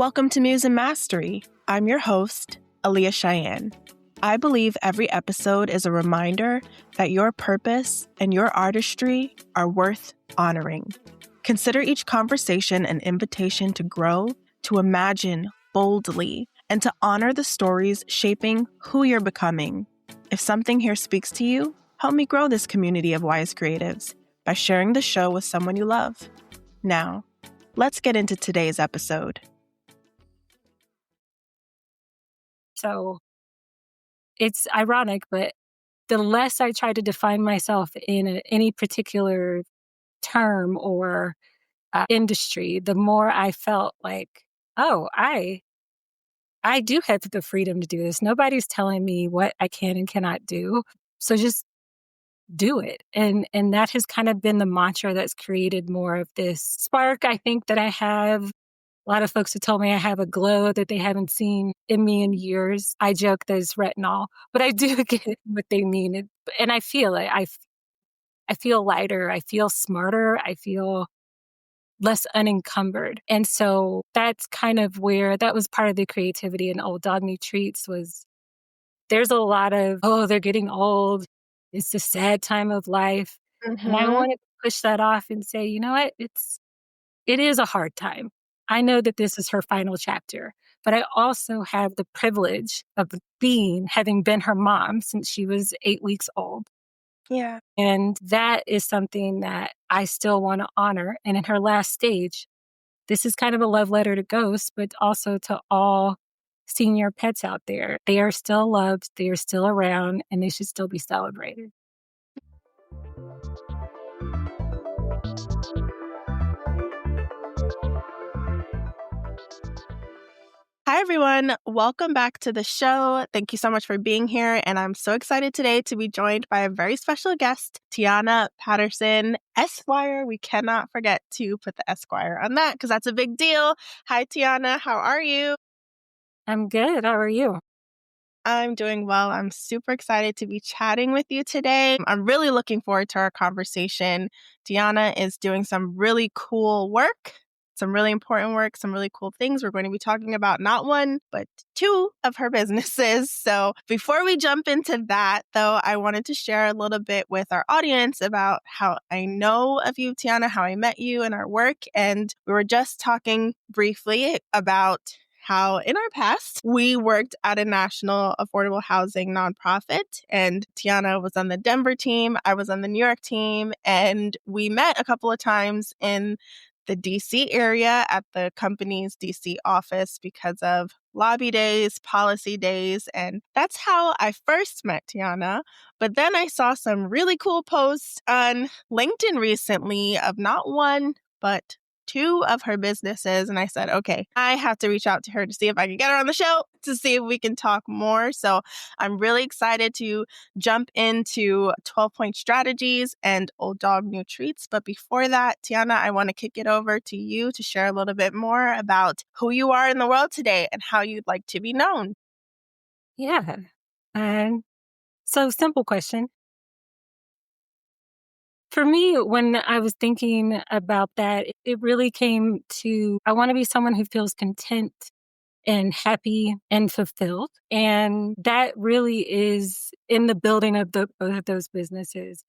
Welcome to Muse and Mastery. I'm your host, Aaliyah Cheyenne. I believe every episode is a reminder that your purpose and your artistry are worth honoring. Consider each conversation an invitation to grow, to imagine boldly, and to honor the stories shaping who you're becoming. If something here speaks to you, help me grow this community of wise creatives by sharing the show with someone you love. Now, let's get into today's episode. So it's ironic, but the less I try to define myself in any particular term or industry, the more I felt like, oh, I do have the freedom to do this. Nobody's telling me what I can and cannot do. So just do it. And that has kind of been the mantra that's created more of this spark, I think, that I have. A lot of folks have told me I have a glow that they haven't seen in me in years. I joke that it's retinol, but I do get what they mean. And I feel it. I feel lighter. I feel smarter. I feel less unencumbered. And so that's kind of where that was part of the creativity in Old Dog New Treats was there's a lot of, oh, they're getting old. It's the sad time of life. And I wanted to push that off and say, you know what? It is a hard time. I know that this is her final chapter, but I also have the privilege of having been her mom since she was 8 weeks old. Yeah. And that is something that I still want to honor. And in her last stage, this is kind of a love letter to ghosts, but also to all senior pets out there. They are still loved, they are still around, and they should still be celebrated. Hi, everyone. Welcome back to the show. Thank you so much for being here. And I'm so excited today to be joined by a very special guest, Tiana Patterson, Esquire. We cannot forget to put the Esquire on that because that's a big deal. Hi, Tiana. How are you? I'm good. How are you? I'm doing well. I'm super excited to be chatting with you today. I'm really looking forward to our conversation. Tiana is doing some really cool work, some really important work, some really cool things. We're going to be talking about not one, but two of her businesses. So before we jump into that, though, I wanted to share a little bit with our audience about how I know of you, Tiana, how I met you and our work. And we were just talking briefly about how in our past we worked at a national affordable housing nonprofit, and Tiana was on the Denver team, I was on the New York team, and we met a couple of times in the DC area at the company's DC office because of lobby days, policy days, and that's how I first met Tiana. But then I saw some really cool posts on LinkedIn recently of not one, but two of her businesses. And I said, okay, I have to reach out to her to see if I can get her on the show to see if we can talk more. So I'm really excited to jump into 12-point strategies and Old Dog New Treats. But before that, Tiana, I want to kick it over to you to share a little bit more about who you are in the world today and how you'd like to be known. Yeah. So simple question. For me, when I was thinking about that, it really came to, I want to be someone who feels content and happy and fulfilled. And that really is in the building of both of those businesses.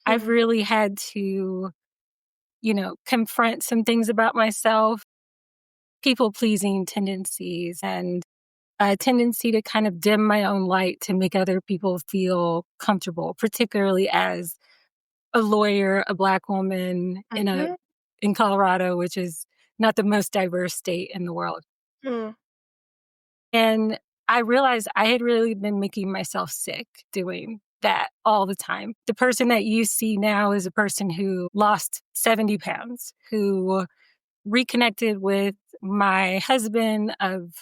I've really had to, confront some things about myself, people-pleasing tendencies, and a tendency to kind of dim my own light to make other people feel comfortable, particularly as a lawyer, a Black woman in Colorado, which is not the most diverse state in the world. And I realized I had really been making myself sick doing that all the time. The person that you see now is a person who lost 70 pounds, who reconnected with my husband of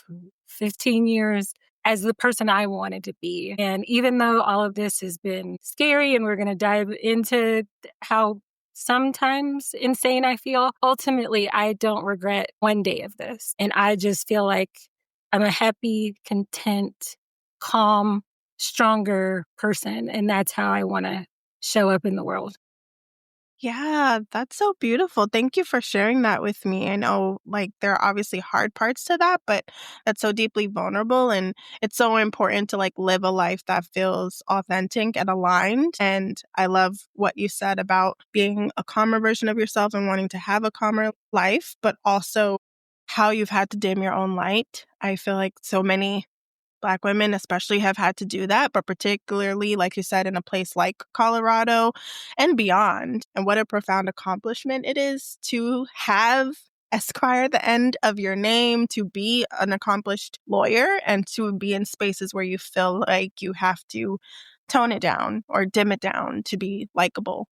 15 years as the person I wanted to be. And even though all of this has been scary and we're going to dive into how sometimes insane I feel, ultimately, I don't regret one day of this. And I just feel like I'm a happy, content, calm, stronger person. And that's how I want to show up in the world. Yeah, that's so beautiful. Thank you for sharing that with me. I know, like, there are obviously hard parts to that, but that's so deeply vulnerable. And it's so important to, like, live a life that feels authentic and aligned. And I love what you said about being a calmer version of yourself and wanting to have a calmer life, but also how you've had to dim your own light. I feel like so many Black women especially have had to do that, but particularly, like you said, in a place like Colorado and beyond. And what a profound accomplishment it is to have Esquire at the end of your name, to be an accomplished lawyer, and to be in spaces where you feel like you have to tone it down or dim it down to be likable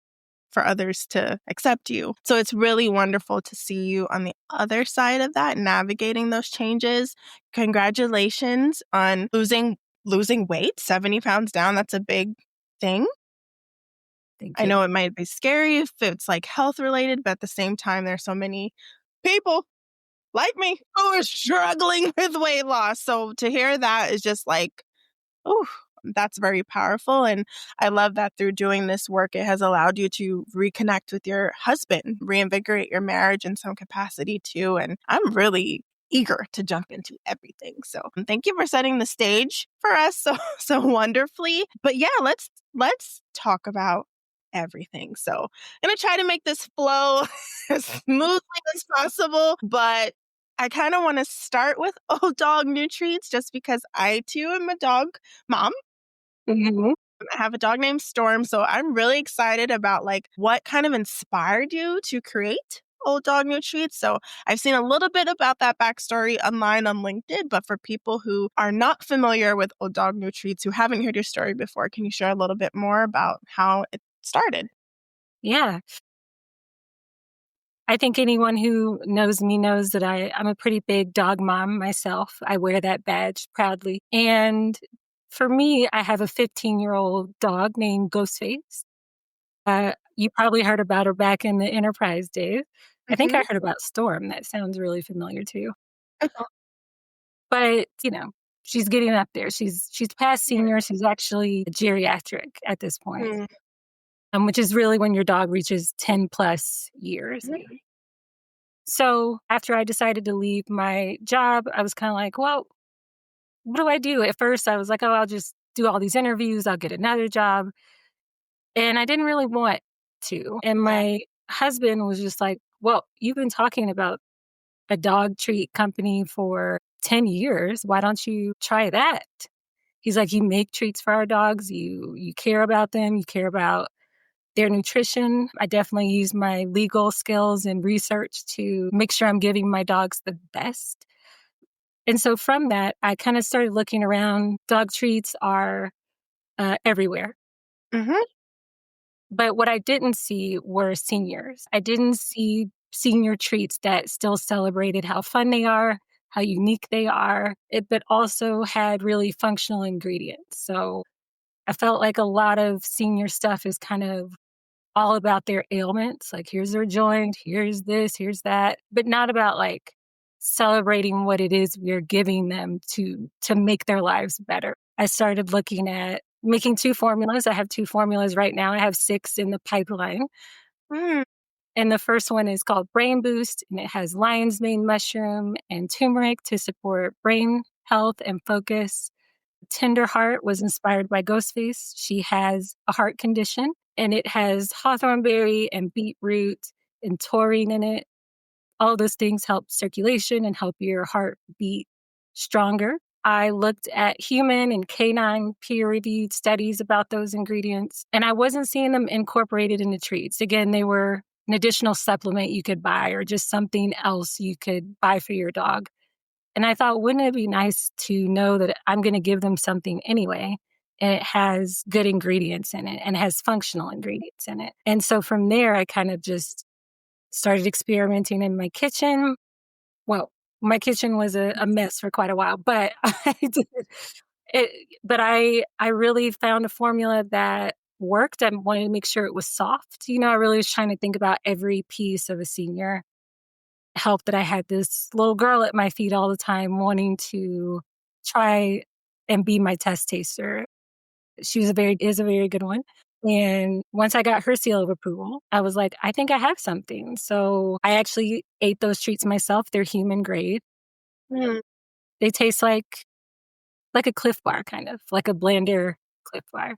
for others to accept you. So it's really wonderful to see you on the other side of that, navigating those changes. Congratulations on losing weight, 70 pounds down. That's a big thing. Thank I you. know it might be scary if it's like health related, but at the same time, there's so many people like me who are struggling with weight loss. So to hear that is just like, oh, that's very powerful. And I love that through doing this work, it has allowed you to reconnect with your husband, reinvigorate your marriage in some capacity too. And I'm really eager to jump into everything. So thank you for setting the stage for us so so wonderfully. But yeah, let's talk about everything. So I'm gonna try to make this flow as smoothly as possible, but I kind of want to start with old dog new treats just because I too am a dog mom. Mhm. I have a dog named Storm, so I'm really excited about like what kind of inspired you to create Old Dog New Treats. So I've seen a little bit about that backstory online on LinkedIn, but for people who are not familiar with Old Dog New Treats, who haven't heard your story before, can you share a little bit more about how it started? Yeah. I think anyone who knows me knows that I'm a pretty big dog mom myself. I wear that badge proudly. And for me, I have a 15-year-old dog named Ghostface. You probably heard about her back in the Enterprise days. I think I Hmm. heard about Storm. That sounds really familiar too. But, she's getting up there. She's past senior. She's actually geriatric at this point, Mm-hmm. which is really when your dog reaches 10 plus years. So after I decided to leave my job, I was kind of like, well, what do I do? At first, I was like, oh, I'll just do all these interviews. I'll get another job. And I didn't really want to. And my husband was just like, well, you've been talking about a dog treat company for 10 years. Why don't you try that? He's like, you make treats for our dogs. You care about them. You care about their nutrition. I definitely use my legal skills and research to make sure I'm giving my dogs the best. And so from that, I kind of started looking around. Dog treats are everywhere. Hmm. But what I didn't see were seniors. I didn't see senior treats that still celebrated how fun they are, how unique they are, but also had really functional ingredients. So I felt like a lot of senior stuff is kind of all about their ailments. Like, here's their joint, here's this, here's that, but not about like celebrating what it is we're giving them to make their lives better. I started looking at making two formulas. I have two formulas right now. I have six in the pipeline. Mm. And the first one is called Brain Boost, and it has lion's mane mushroom and turmeric to support brain health and focus. Tender Heart was inspired by Ghostface. She has a heart condition, and it has hawthorn berry and beetroot and taurine in it. All those things help circulation and help your heart beat stronger. I looked at human and canine peer reviewed studies about those ingredients, and I wasn't seeing them incorporated into treats. Again, they were an additional supplement you could buy or just something else you could buy for your dog. And I thought, wouldn't it be nice to know that I'm going to give them something anyway? And it has good ingredients in it and has functional ingredients in it. And so from there, I kind of just started experimenting in my kitchen. Well, my kitchen was a mess for quite a while, but I did it. But I really found a formula that worked. I wanted to make sure it was soft. I really was trying to think about every piece of a senior. Helped that I had this little girl at my feet all the time wanting to try and be my test taster. She is a very good one. And once I got her seal of approval, I was like, I think I have something. So I actually ate those treats myself. They're human grade. Mm, They taste like a Cliff Bar, kind of like a blander Cliff Bar.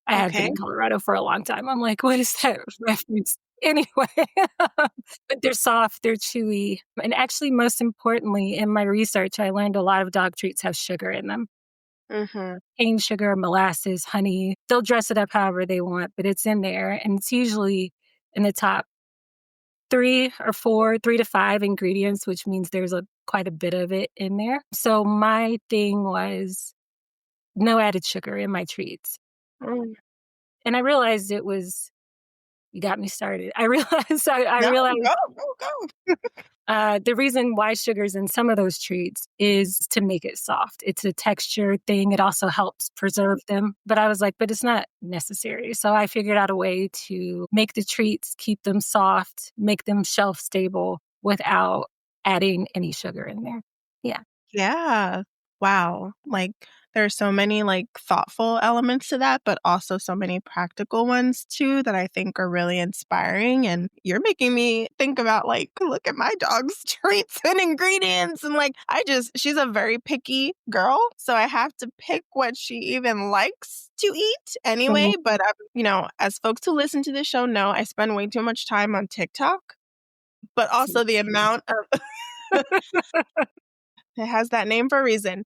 I have been okay. in Colorado for a long time. I'm like, what is that reference? Anyway, but they're soft, they're chewy. And actually, most importantly, in my research, I learned a lot of dog treats have sugar in them. Mhm. Cane sugar, molasses, honey. They'll dress it up however they want, but it's in there. And it's usually in the top 3 to 5 ingredients, which means there's quite a bit of it in there. So my thing was no added sugar in my treats. Mm. And I realized it was you got me started. I No, realized, go, go, go. the reason why sugar's in some of those treats is to make it soft. It's a texture thing. It also helps preserve them. But I was like, but it's not necessary. So I figured out a way to make the treats, keep them soft, make them shelf stable without adding any sugar in there. Yeah. Yeah. Wow. Like, there are so many, like, thoughtful elements to that, but also so many practical ones too that I think are really inspiring, and you're making me think about, like, look at my dog's treats and ingredients, and, like, she's a very picky girl, so I have to pick what she even likes to eat Mhm. anyway, but, as folks who listen to this show know, I spend way too much time on TikTok, but also the amount of it has that name for a reason.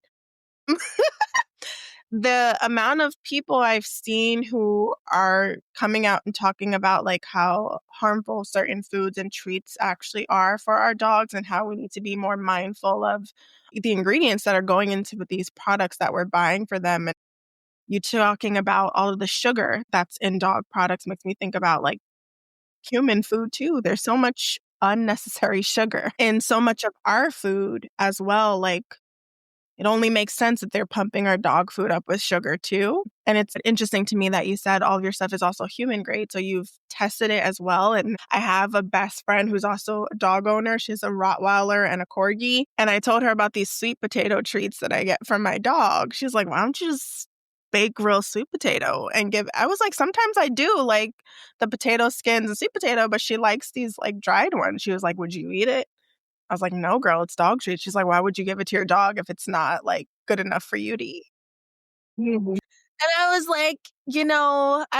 The amount of people I've seen who are coming out and talking about, like, how harmful certain foods and treats actually are for our dogs and how we need to be more mindful of the ingredients that are going into these products that we're buying for them. And you talking about all of the sugar that's in dog products makes me think about, like, human food too. There's so much unnecessary sugar in so much of our food as well. Like, it only makes sense that they're pumping our dog food up with sugar too. And it's interesting to me that you said all of your stuff is also human grade. So you've tested it as well. And I have a best friend who's also a dog owner. She's a Rottweiler and a Corgi. And I told her about these sweet potato treats that I get from my dog. She's like, why don't you just bake real sweet potato and give? I was like, sometimes I do like the potato skins and sweet potato, but she likes these like dried ones. She was like, would you eat it? I was like, "No, girl, it's dog treats." She's like, "Why would you give it to your dog if it's not, like, good enough for you to eat?" Mhm. And I was like, I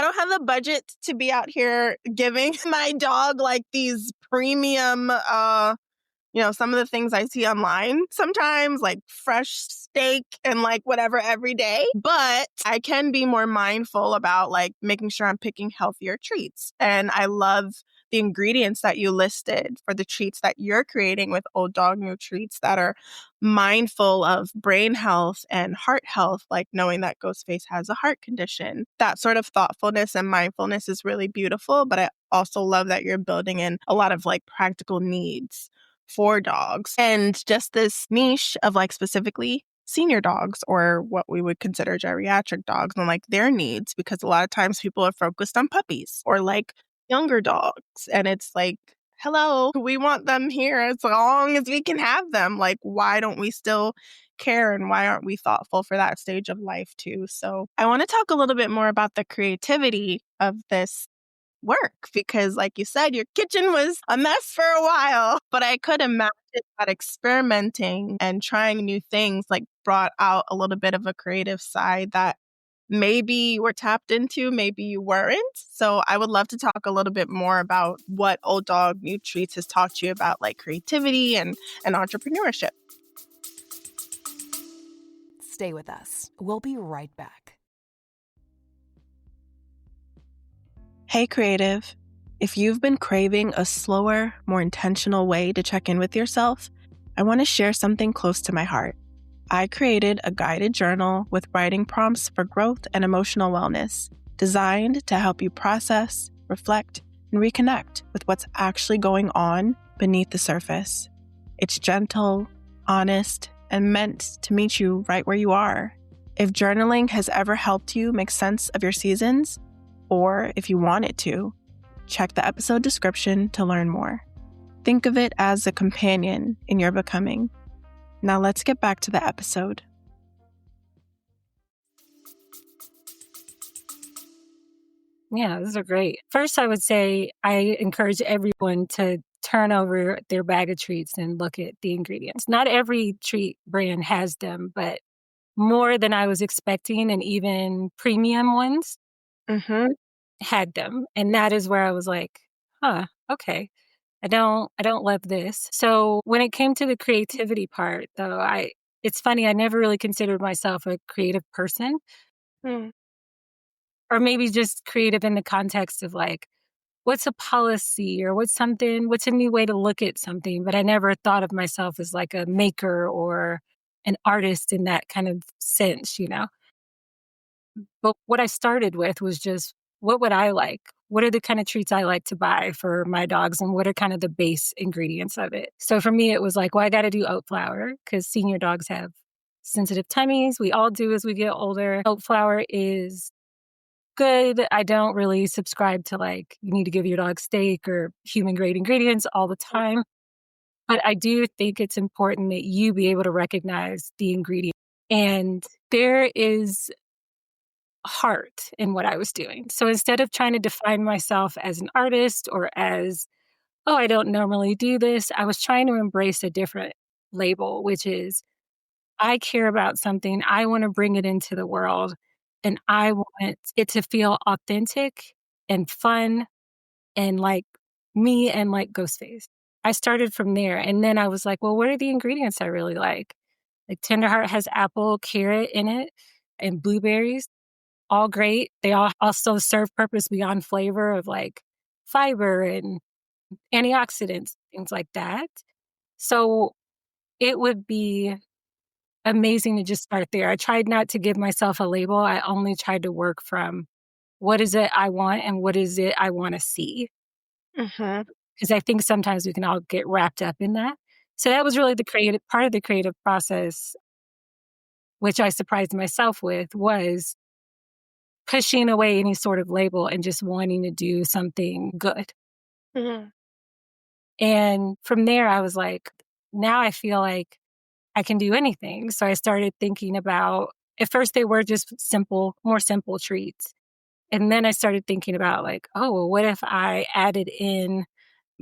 don't have the budget to be out here giving my dog, like, these premium, some of the things I see online sometimes, like fresh steak and like whatever every day. But I can be more mindful about like making sure I'm picking healthier treats. And I love the ingredients that you listed for the treats that you're creating with Old Dog New Treats that are mindful of brain health and heart health, like knowing that Ghostface has a heart condition. That sort of thoughtfulness and mindfulness is really beautiful. But I also love that you're building in a lot of like practical needs for dogs and just this niche of like specifically senior dogs or what we would consider geriatric dogs and like their needs, because a lot of times people are focused on puppies or like younger dogs, and it's like, hello, we want them here as long as we can have them. Like, why don't we still care, and why aren't we thoughtful for that stage of life too? So I want to talk a little bit more about the creativity of this work, because like you said, your kitchen was a mess for a while, but I could imagine that experimenting and trying new things like brought out a little bit of a creative side that maybe you were tapped into, maybe you weren't. So I would love to talk a little bit more about what Old Dog New Treats has taught you about like creativity and entrepreneurship. Stay with us. We'll be right back. Hey, creative. If you've been craving a slower, more intentional way to check in with yourself, I want to share something close to my heart. I created a guided journal with writing prompts for growth and emotional wellness, designed to help you process, reflect, and reconnect with what's actually going on beneath the surface. It's gentle, honest, and meant to meet you right where you are. If journaling has ever helped you make sense of your seasons, or if you want it to, check the episode description to learn more. Think of it as a companion in your becoming. Now let's get back to the episode. Yeah, those are great. First, I would say I encourage everyone to turn over their bag of treats and look at the ingredients. Not every treat brand has them, but more than I was expecting, and even premium ones Mhm. had them. And that is where I was like, huh, okay. I don't love this. So when it came to the creativity part though, it's funny, I never really considered myself a creative person, Mm. or maybe just creative in the context of like, what's a policy or what's a new way to look at something, but I never thought of myself as like a maker or an artist in that kind of sense. But what I started with was just, what would I like? What are the kind of treats I like to buy for my dogs, and what are kind of the base ingredients of it? So for me, it was like, well, I got to do oat flour because senior dogs have sensitive tummies. We all do as we get older. Oat flour is good. I don't really subscribe to like, you need to give your dog steak or human grade ingredients all the time. But I do think it's important that you be able to recognize the ingredient. And there is heart in what I was doing. So instead of trying to define myself as an artist or as, oh, I don't normally do this, I was trying to embrace a different label, which is, I care about something, I want to bring it into the world, and I want it to feel authentic and fun and like me and like Ghostface. I started from there. And then I was like, well, what are the ingredients I really like? Like Tenderheart has apple, carrot in it, and blueberries, all great. They all also serve purpose beyond flavor of like fiber and antioxidants, things like that. So it would be amazing to just start there. I tried not to give myself a label. I only tried to work from, what is it I want and what is it I want to see? Mhm. Because I think sometimes we can all get wrapped up in that. So that was really the creative part of the creative process, which I surprised myself with, was pushing away any sort of label and just wanting to do something good. Mhm. And from there, I was like, now I feel like I can do anything. So I started thinking about, at first, they were just simple, more simple treats. And then I started thinking about, like, oh, well, what if I added in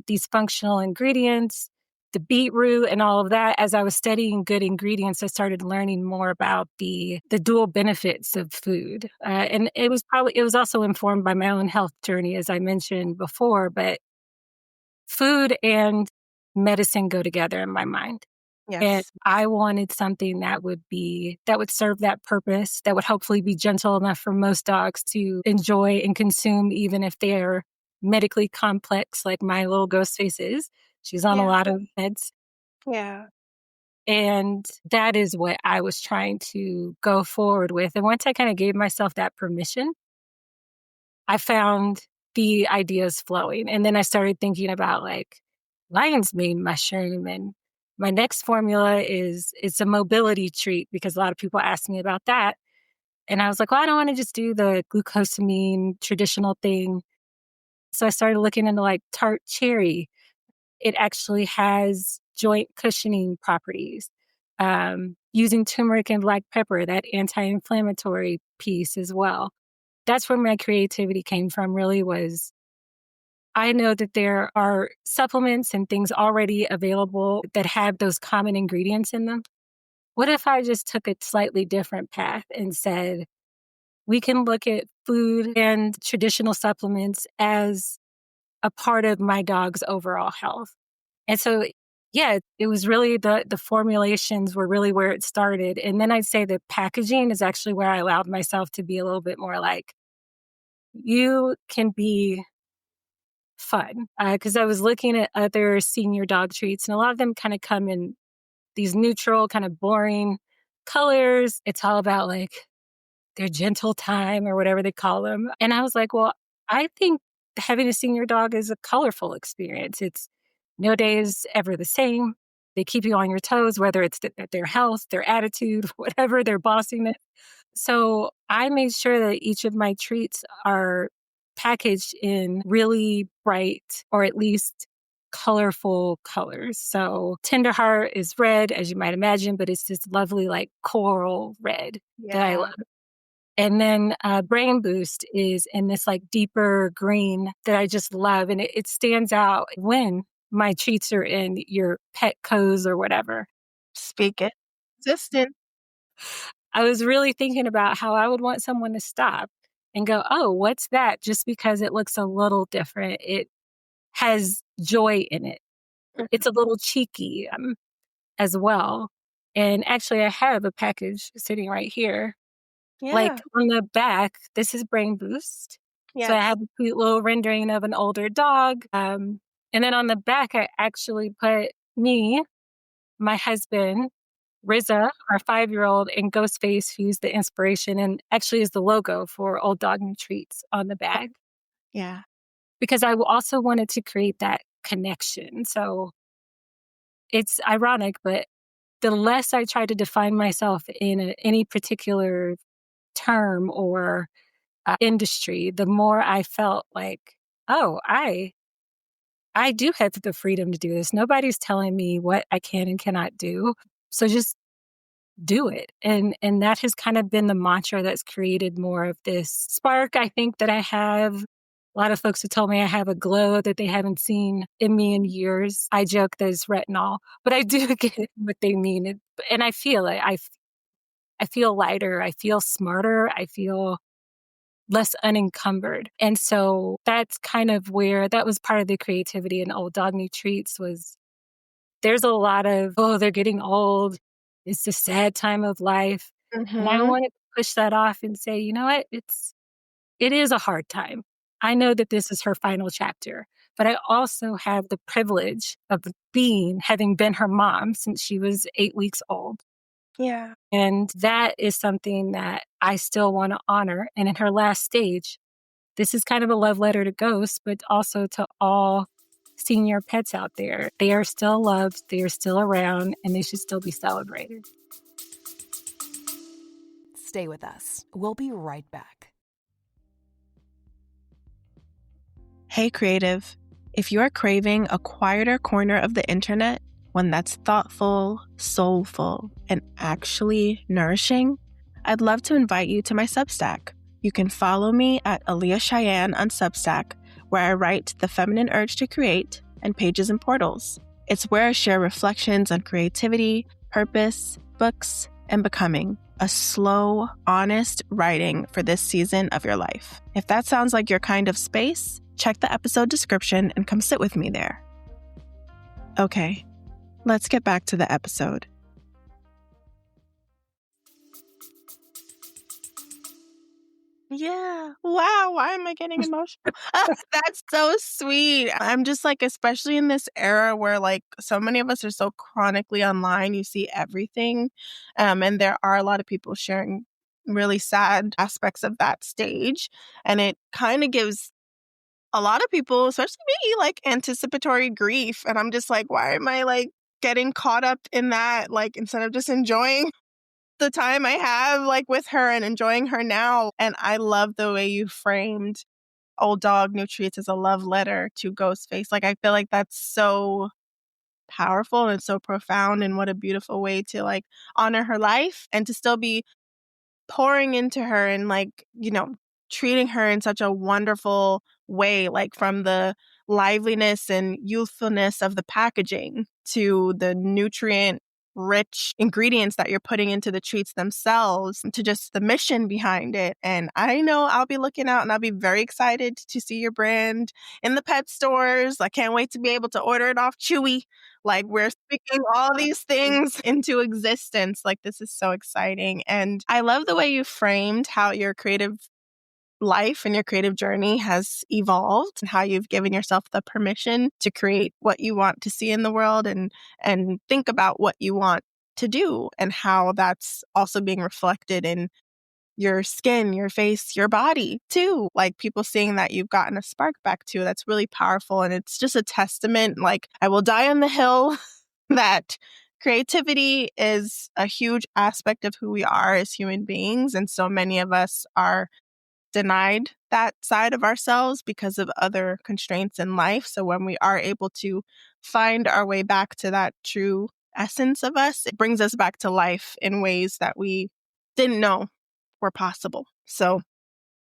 these functional ingredients, the beetroot and all of that? As I was studying good ingredients, I started learning more about the dual benefits of food. And it was also informed by my own health journey, as I mentioned before, but food and medicine go together in my mind. And Yes. I wanted something that would serve that purpose, that would hopefully be gentle enough for most dogs to enjoy and consume, even if they're medically complex, like my little ghost face is. She's on a Yeah. lot of meds. Yeah. And that is what I was trying to go forward with. And once I kind of gave myself that permission, I found the ideas flowing. And then I started thinking about like lion's mane mushroom. And my next formula is it's a mobility treat, because a lot of people ask me about that. And I was like, well, I don't want to just do the glucosamine traditional thing. So I started looking into like tart cherry. It actually has joint cushioning properties. Using turmeric and black pepper, that anti-inflammatory piece as well. That's where my creativity came from, really, was I know that there are supplements and things already available that have those common ingredients in them. What if I just took a slightly different path and said, we can look at food and traditional supplements as a part of my dog's overall health? And so, yeah, it was really the formulations were really where it started. And then I'd say the packaging is actually where I allowed myself to be a little bit more like, you can be fun. Because I was looking at other senior dog treats, and a lot of them kind of come in these neutral, kind of boring colors. It's all about like their gentle time or whatever they call them. And I was like, well, I think having a senior dog is a colorful experience. It's no day is ever the same. They keep you on your toes, whether it's their health, their attitude, whatever, their bossiness. So I made sure that each of my treats are packaged in really bright, or at least colorful colors. So Tenderheart is red, as you might imagine, but it's this lovely like coral red that I Yeah. love. And then Brain Boost is in this like deeper green that I just love. And it stands out when my treats are in your Petco's or whatever. Speak it. Existent. I was really thinking about how I would want someone to stop and go, oh, what's that? Just because it looks a little different. It has joy in it. It's a little cheeky as well. And actually, I have a package sitting right here. Like Yeah. on the back, this is Brain Boost. So I Yes. have a cute little rendering of an older dog. And then on the back, I actually put me, my husband, Riza, our 5-year-old, and Ghostface, who's the inspiration and actually is the logo for Old Dog New Treats on the bag. Yeah. Because I also wanted to create that connection. So it's ironic, but the less I try to define myself in any particular term or industry, the more I felt like, oh, I do have the freedom to do this. Nobody's telling me what I can and cannot do. So just do it. And that has kind of been the mantra that's created more of this spark, I think, that I have. A lot of folks have told me I have a glow that they haven't seen in me in years. I joke that it's retinol, but I do get what they mean. And I feel it. I feel lighter. I feel smarter. I feel less unencumbered. And so that's kind of where that was part of the creativity in Old Dog New Treats was there's a lot of, oh, they're getting old. It's a sad time of life. And I Mm-hmm. wanted to push that off and say, you know what? It is a hard time. I know that this is her final chapter, but I also have the privilege of having been her mom since she was 8 weeks old. Yeah. And that is something that I still want to honor. And in her last stage, this is kind of a love letter to ghosts, but also to all senior pets out there. They are still loved, they are still around, and they should still be celebrated. Stay with us. We'll be right back. Hey, creative. If you are craving a quieter corner of the internet, one that's thoughtful, soulful, and actually nourishing, I'd love to invite you to my Substack. You can follow me at Aaliyah Cheyenne on Substack, where I write The Feminine Urge to Create and Pages and Portals. It's where I share reflections on creativity, purpose, books, and becoming. A slow, honest writing for this season of your life. If that sounds like your kind of space, check the episode description and come sit with me there. Okay, let's get back to the episode. Yeah. Wow. Why am I getting emotional? That's so sweet. I'm just like, especially in this era where like so many of us are so chronically online, you see everything. And there are a lot of people sharing really sad aspects of that stage. And it kind of gives a lot of people, especially me, like anticipatory grief. And I'm just like, why am I like getting caught up in that? Like, instead of just enjoying the time I have like with her and enjoying her now. And I love the way you framed Old Dog New Treats as a love letter to Ghostface. Like, I feel like that's so powerful and so profound, and what a beautiful way to like honor her life and to still be pouring into her and like, treating her in such a wonderful way, like from the liveliness and youthfulness of the packaging to the nutrient rich ingredients that you're putting into the treats themselves to just the mission behind it. And I know I'll be looking out and I'll be very excited to see your brand in the pet stores. I can't wait to be able to order it off Chewy. Like, we're speaking all these things into existence. Like, this is so exciting. And I love the way you framed how your creative life and your creative journey has evolved and how you've given yourself the permission to create what you want to see in the world and think about what you want to do, and how that's also being reflected in your skin, your face, your body too. Like, people seeing that you've gotten a spark back too. That's really powerful. And it's just a testament. Like, I will die on the hill that creativity is a huge aspect of who we are as human beings. And so many of us are denied that side of ourselves because of other constraints in life. So when we are able to find our way back to that true essence of us, it brings us back to life in ways that we didn't know were possible. So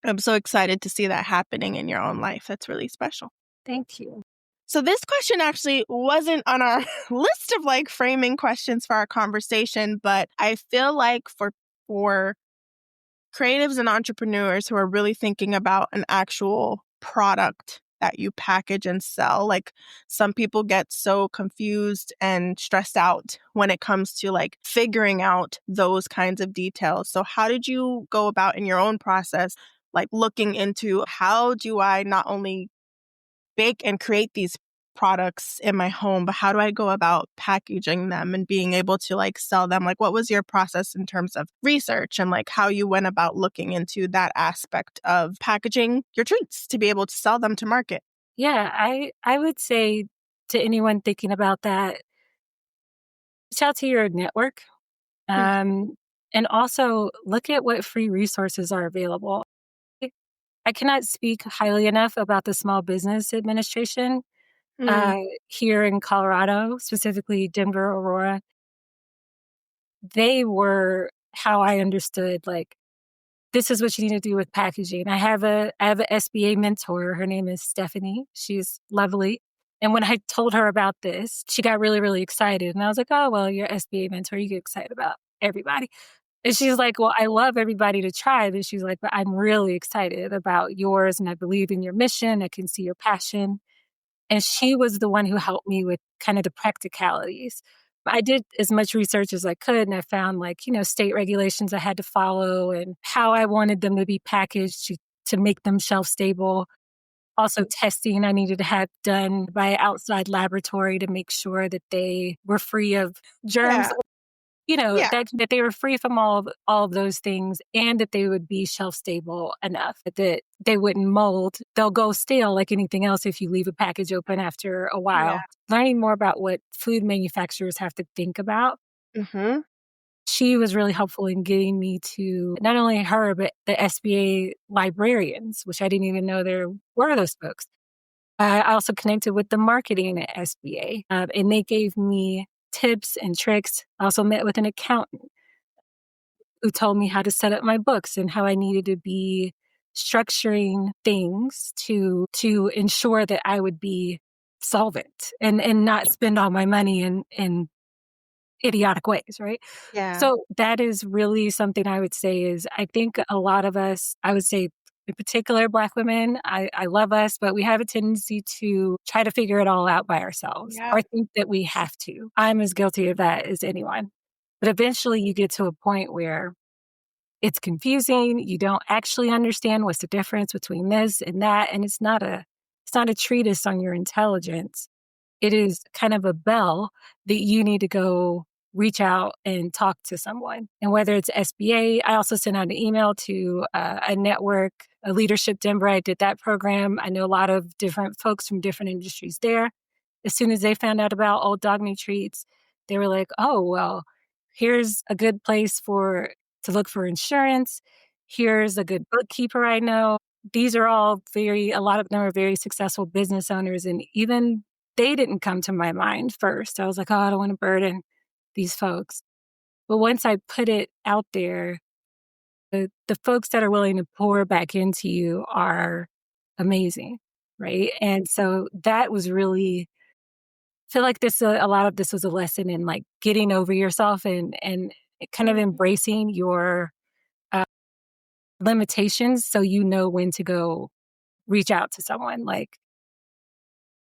I'm so excited to see that happening in your own life. That's really special. Thank you. So this question actually wasn't on our list of like framing questions for our conversation, but I feel like for creatives and entrepreneurs who are really thinking about an actual product that you package and sell, like some people get so confused and stressed out when it comes to like figuring out those kinds of details. So how did you go about in your own process, like looking into how do I not only bake and create these products in my home, but how do I go about packaging them and being able to like sell them? Like, what was your process in terms of research and like how you went about looking into that aspect of packaging your treats to be able to sell them to market? Yeah, I would say to anyone thinking about that, reach out to your network, Mm, um, and also look at what free resources are available. I cannot speak highly enough about the Small Business Administration mm, here in Colorado, specifically Denver, Aurora. They were how I understood, like, this is what you need to do with packaging. I have a SBA mentor. Her name is Stephanie. She's lovely. And when I told her about this, she got really, really excited. And I was like, oh, well, you're SBA mentor. You get excited about everybody. And she's like, well, I love everybody to try, but she's like, but I'm really excited about yours. And I believe in your mission. I can see your passion. And she was the one who helped me with kind of the practicalities. I did as much research as I could, and I found like, state regulations I had to follow and how I wanted them to be packaged to make them shelf stable. Also, testing I needed to have done by an outside laboratory to make sure that they were free of germs, yeah. Yeah. that they were free from all of those things, and that they would be shelf stable enough that they wouldn't mold. They'll go stale like anything else if you leave a package open after a Yeah. while. Learning more about what food manufacturers have to think about. Mm-hmm. She was really helpful in getting me to not only her, but the SBA librarians, which I didn't even know there were those folks. I also connected with the marketing at SBA, and they gave me tips and tricks. I also met with an accountant who told me how to set up my books and how I needed to be structuring things to ensure that I would be solvent and not spend all my money in idiotic ways, right? Yeah. So that is really something I would say is I think a lot of us, I would say in particular Black women, I love us, but we have a tendency to try to figure it all out by ourselves Yeah. or think that we have to. I'm as guilty of that as anyone. But eventually you get to a point where it's confusing. You don't actually understand what's the difference between this and that. And it's not a treatise on your intelligence. It is kind of a bell that you need to go reach out and talk to someone. And whether it's SBA, I also sent out an email to a network, a Leadership Denver. I did that program. I know a lot of different folks from different industries there. As soon as they found out about Old Dog Me Treats, they were like, oh, well, here's a good place to look for insurance. Here's a good bookkeeper I know. These are all a lot of them are very successful business owners. And even they didn't come to my mind first. I was like, oh, I don't want to burden these folks. But once I put it out there, the folks that are willing to pour back into you are amazing. Right. And so that was really, I feel like a lot of this was a lesson in like getting over yourself and kind of Mhm. embracing your uh, limitations so you know when to go reach out to someone. Like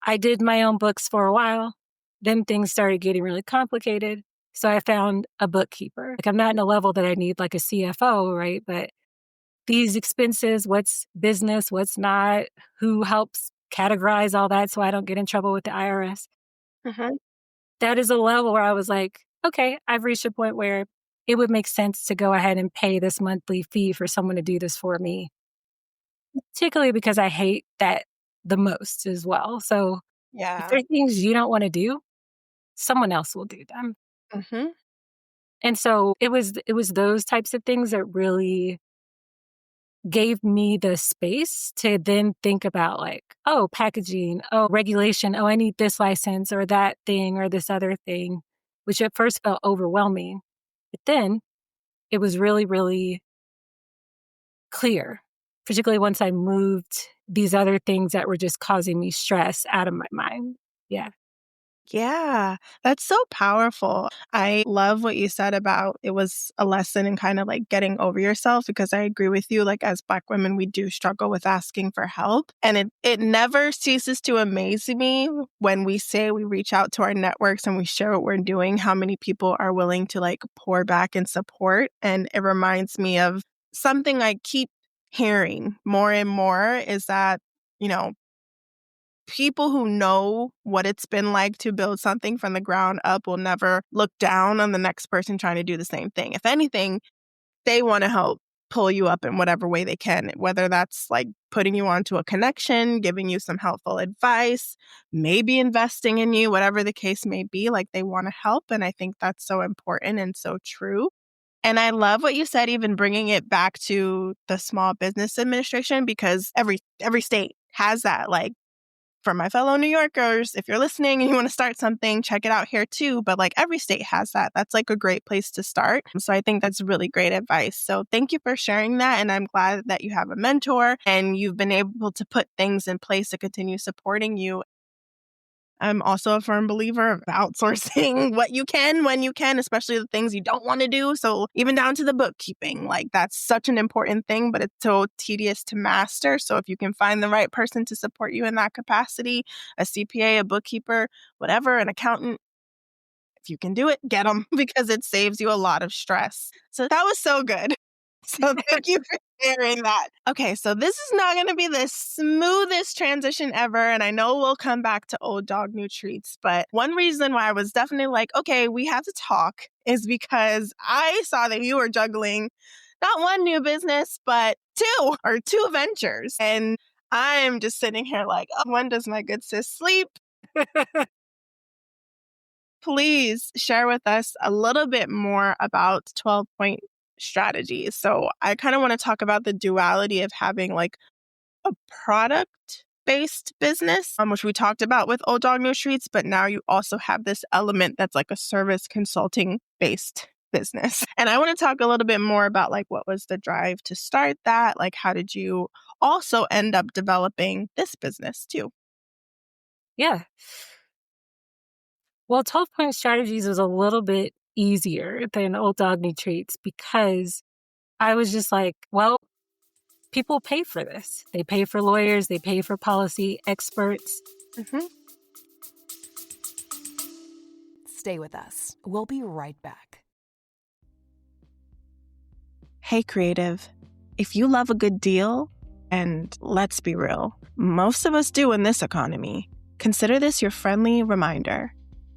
I did my own books for a while. Then things started getting really complicated. So I found a bookkeeper. Like I'm not in a level that I need like a CFO, right? But these expenses, what's business, what's not, who helps categorize all that so I don't get in trouble with the IRS. Mhm. That is a level where I was like, okay, I've reached a point where it would make sense to go ahead and pay this monthly fee for someone to do this for me, particularly because I hate that the most as well. So if Yeah. there are things you don't want to do, someone else will do them. Mhm. And so it was those types of things that really gave me the space to then think about like, oh, packaging, oh, regulation, oh, I need this license or that thing or this other thing, which at first felt overwhelming. But then it was really, really clear, particularly once I moved these other things that were just causing me stress out of my mind. Yeah. Yeah, that's so powerful. I love what you said about it was a lesson in kind of like getting over yourself because I agree with you. Like, as Black women, we do struggle with asking for help. And it never ceases to amaze me when we say we reach out to our networks and we share what we're doing, how many people are willing to like pour back and support. And it reminds me of something I keep hearing more and more is that, you know, people who know what it's been like to build something from the ground up will never look down on the next person trying to do the same thing. If anything, they want to help pull you up in whatever way they can, whether that's like putting you onto a connection, giving you some helpful advice, maybe investing in you, whatever the case may be. Like, they want to help. And I think that's so important and so true. And I love what you said, even bringing it back to the Small Business Administration, because every state has that. Like, for my fellow New Yorkers, if you're listening and you want to start something, check it out here too. But like, every state has that. That's like a great place to start. So I think that's really great advice. So thank you for sharing that. And I'm glad that you have a mentor and you've been able to put things in place to continue supporting you. I'm also a firm believer of outsourcing what you can when you can, especially the things you don't want to do. So even down to the bookkeeping, like, that's such an important thing, but it's so tedious to master. So if you can find the right person to support you in that capacity, a CPA, a bookkeeper, whatever, an accountant, if you can do it, get them because it saves you a lot of stress. So that was so good. So thank you for sharing that. Okay, so this is not going to be the smoothest transition ever. And I know we'll come back to old dog, new treats. But one reason why I was definitely like, okay, we have to talk is because I saw that you were juggling not one new business, but two ventures. And I'm just sitting here like, oh, when does my good sis sleep? Please share with us a little bit more about 12-point strategies. So I kind of want to talk about the duality of having like a product based business, which we talked about with Old Dog New Streets, but now you also have this element that's like a service consulting based business. And I want to talk a little bit more about like what was the drive to start that? Like, how did you also end up developing this business too? Yeah. Well, 12-point strategies was a little bit easier than Old Dog New Treats because I was just like, well, people pay for this. They pay for lawyers, they pay for policy experts. Mhm. Stay with us. We'll be right back. Hey, creative. If you love a good deal, and let's be real, most of us do in this economy, consider this your friendly reminder.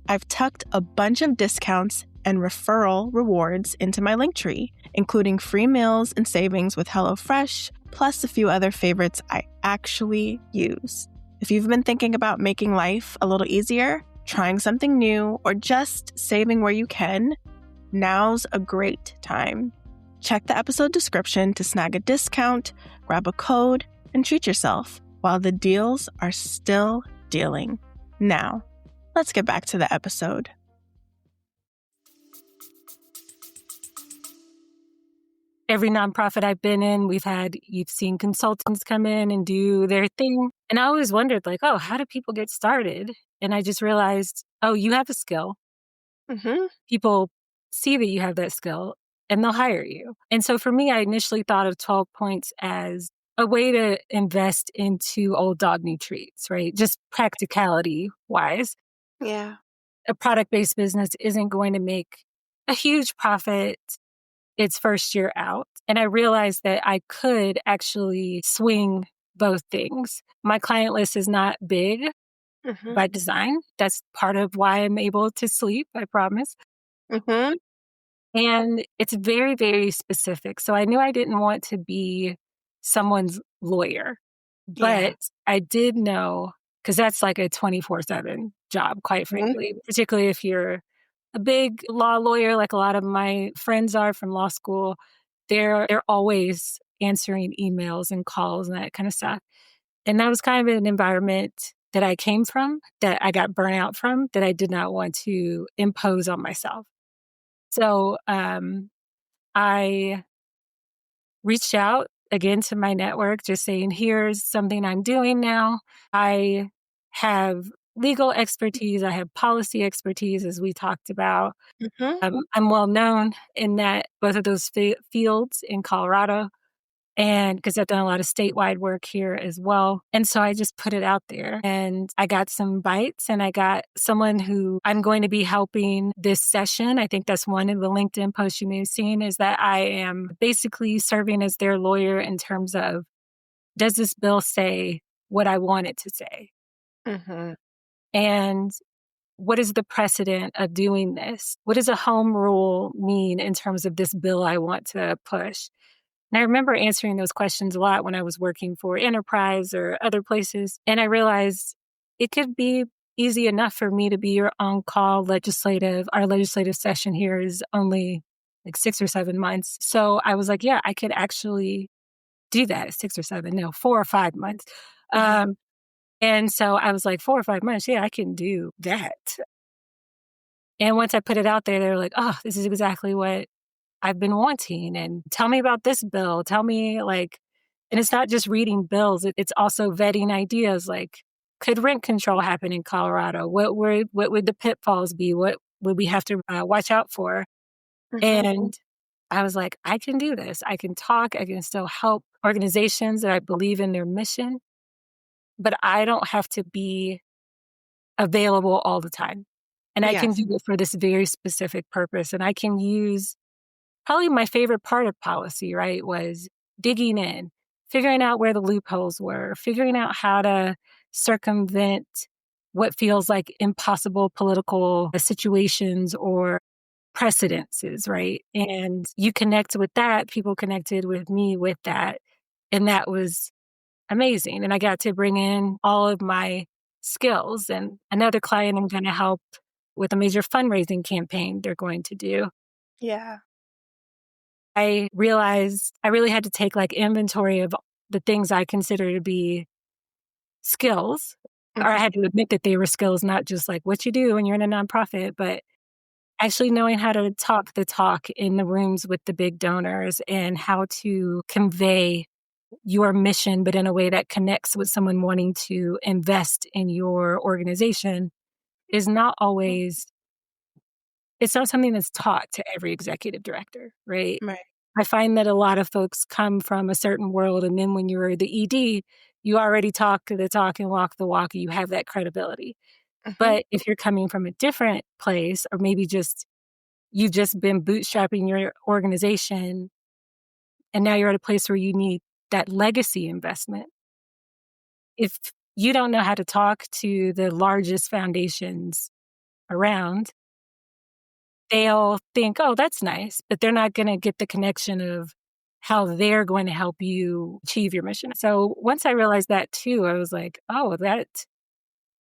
I've tucked a bunch of discounts and referral rewards into my Linktree, including free meals and savings with HelloFresh, plus a few other favorites I actually use. If you've been thinking about making life a little easier, trying something new, or just saving where you can, now's a great time. Check the episode description to snag a discount, grab a code, and treat yourself while the deals are still dealing. Now, let's get back to the episode. Every nonprofit I've been in, you've seen consultants come in and do their thing. And I always wondered, like, oh, how do people get started? And I just realized, oh, you have a skill. Mm-hmm. People see that you have that skill and they'll hire you. And so for me, I initially thought of 12 points as a way to invest into Old Dog New Treats, right? Just practicality wise. Yeah. A product-based business isn't going to make a huge profit its first year out. And I realized that I could actually swing both things. My client list is not big Mm-hmm. by design. That's part of why I'm able to sleep, I promise. Mm-hmm. And it's very, very specific. So I knew I didn't want to be someone's lawyer, Yeah. but I did know, because that's like a 24/7 job, quite Mm-hmm. frankly, particularly if you're a big law lawyer, like a lot of my friends are from law school. They're always answering emails and calls and that kind of stuff. And that was kind of an environment that I came from, that I got burnt out from, that I did not want to impose on myself. So I reached out again to my network, just saying, here's something I'm doing now. I have legal expertise, I have policy expertise, as we talked about. Mhm. I'm well known in that both of those fields in Colorado, and because I've done a lot of statewide work here as well. And so I just put it out there and I got some bites, and I got someone who I'm going to be helping this session. I think that's one of the LinkedIn posts you may have seen, is that I am basically serving as their lawyer in terms of, does this bill say what I want it to say? Mhm. And what is the precedent of doing this? What does a home rule mean in terms of this bill I want to push? And I remember answering those questions a lot when I was working for Enterprise or other places. And I realized it could be easy enough for me to be your on-call legislative. Our legislative session here is only like 6 or 7 months. So I was like, yeah, I could actually do that. 6 or 7, no, 4 or 5 months. Mhm. Um, and so I was like, 4 or 5 months, yeah, I can do that. And once I put it out there, they were like, oh, this is exactly what I've been wanting. And tell me about this bill. Tell me, like, and it's not just reading bills, it's also vetting ideas like, could rent control happen in Colorado? What would the pitfalls be? What would we have to watch out for? Mhm. And I was like, I can do this. I can talk. I can still help organizations that I believe in their mission, but I don't have to be available all the time. And I can Yes. do it for this very specific purpose. And I can use probably my favorite part of policy, right, was digging in, figuring out where the loopholes were, figuring out how to circumvent what feels like impossible political situations or precedences, right? And you connect with that, people connected with me with that. And that was amazing. And I got to bring in all of my skills. And another client I'm going to help with a major fundraising campaign they're going to do. Yeah. I realized I really had to take like inventory of the things I consider to be skills, or I Mhm. had to admit that they were skills, not just like what you do when you're in a nonprofit, but actually knowing how to talk the talk in the rooms with the big donors and how to convey your mission, but in a way that connects with someone wanting to invest in your organization is not Mm. always, it's not something that's taught to every executive director, right? Right. I find that a lot of folks come from a certain world, and then when you're the ED, you already talk the talk and walk the walk, and you have that credibility. Mhm. But if you're coming from a different place, or maybe just you've just been bootstrapping your organization, and now you're at a place where you need that legacy investment. If you don't know how to talk to the largest foundations around, they'll think, "Oh, that's nice," but they're not gonna get the connection of how they're going to help you achieve your mission. So once I realized that too, I was like, "Oh, that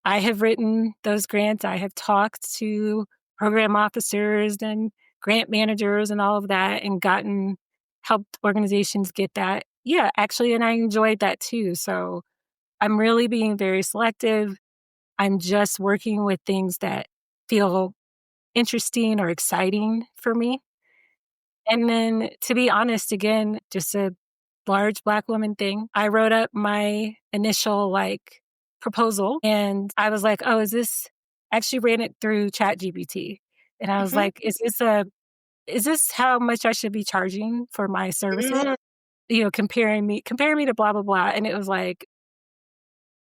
I have written those grants. I have talked to program officers and grant managers and all of that and gotten helped organizations get that." Yeah, actually, and I enjoyed that too. So I'm really being very selective. I'm just working with things that feel interesting or exciting for me. And then, to be honest, again, just a large Black woman thing. I wrote up my initial like proposal and I was like, oh, is this, I actually ran it through ChatGPT. And I was Mhm. like, is this how much I should be charging for my services? Mm. Comparing me to blah, blah, blah. And it was like,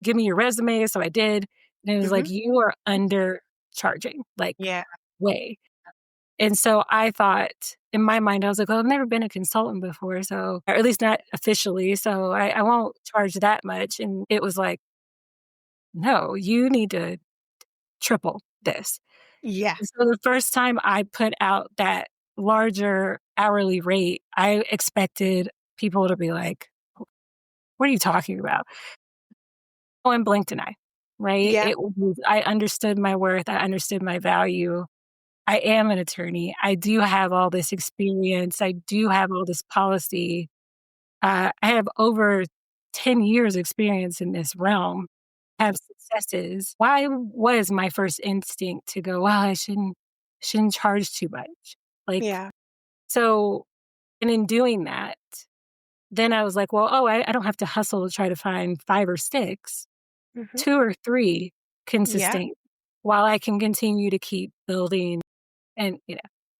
give me your resume. So I did. And it was like, Mhm. you are undercharging, like Yeah. way. And so I thought, in my mind, I was like, well, I've never been a consultant before, so, or at least not officially, so I won't charge that much. And it was like, no, you need to triple this. Yeah. And so the first time I put out that larger hourly rate, I expected people to be like, what are you talking about? Oh, and blinked an eye, right? Yeah. I understood my worth, I understood my value. I am an attorney. I do have all this experience. I do have all this policy. I have over 10 years experience in this realm, have successes. Why was my first instinct to go, well, I shouldn't charge too much? Like, Yeah. so, and in doing that, then I was like, well, I don't have to hustle to try to find 5 or 6, Mhm. 2 or 3 can Yeah. sustain while I can continue to keep building. And,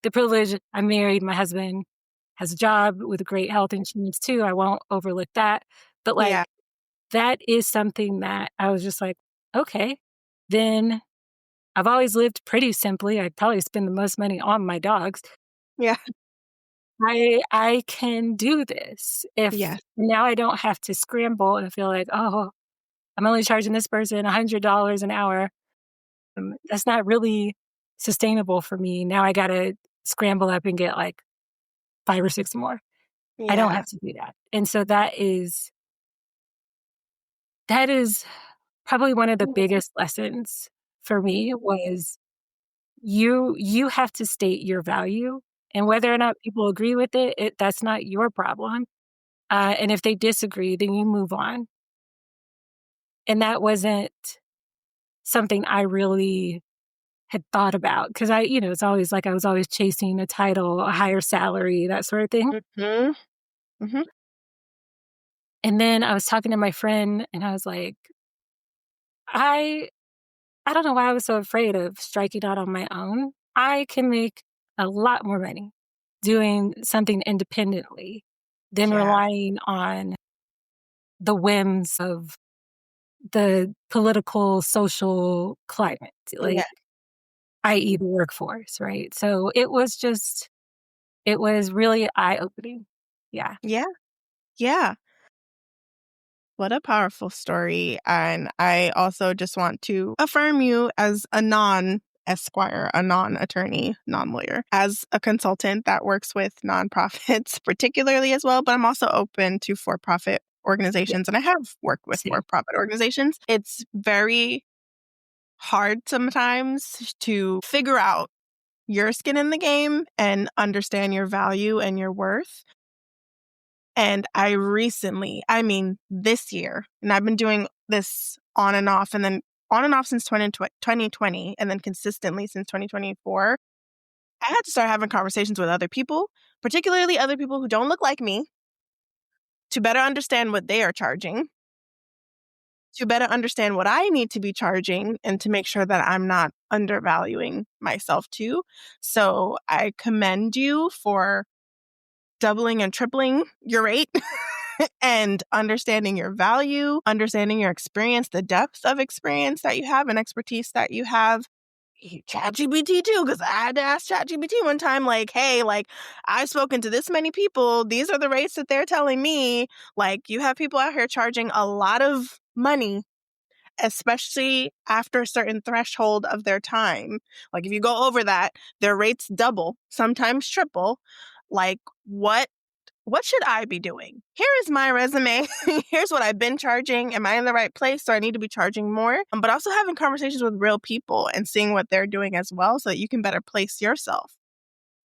the privilege, I'm married, my husband has a job with great health insurance too. I won't overlook that. But like, Yeah. that is something that I was just like, okay, then I've always lived pretty simply. I probably spend the most money on my dogs. Yeah. I can do this. If Yes. now I don't have to scramble and feel like, oh, I'm only charging this person $100 an hour. That's not really sustainable for me. Now I got to scramble up and get like 5 or 6 more. I don't Yeah. have to do that. And so that is probably one of the Mhm. biggest lessons for me was you have to state your value, and whether or not people agree with it, that's not your problem. And if they disagree, then you move on. And that wasn't something I really had thought about because it's always like I was always chasing a title, a higher salary, that sort of thing. Mhm. Mhm. And then I was talking to my friend and I was like, I I don't know why I was so afraid of striking out on my own. I can make a lot more money doing something independently than Yeah. relying on the whims of the political, social climate, Yeah. like, i.e., the workforce, right? So it was really eye opening. Yeah. Yeah. Yeah. What a powerful story. And I also just want to affirm you as a non esquire, a non attorney, non lawyer, as a consultant that works with nonprofits, particularly as well. But I'm also open to for profit Yeah. organizations. And I have worked with for Same. profit organizations. It's very hard sometimes to figure out your skin in the game and understand your value and your worth. And I recently, I mean, this year, and I've been doing this on and off, and then on and off since 2020, and then consistently since 2024. I had to start having conversations with other people, particularly other people who don't look like me, to better understand what they are charging, to better understand what I need to be charging, and to make sure that I'm not undervaluing myself too. So I commend you for doubling and tripling your rate and understanding your value, understanding your experience, the depth of experience that you have and expertise that you have. ChatGPT too, because I had to ask ChatGPT one time, like, hey, like, I've spoken to this many people. These are the rates that they're telling me. Like, you have people out here charging a lot of money, especially after a certain threshold of their time. Like, if you go over that, their rates double, sometimes triple. Like, what should I be doing? Here is my resume. Here's what I've been charging. Am I in the right place? Do I need to be charging more? But also having conversations with real people and seeing what they're doing as well so that you can better place yourself.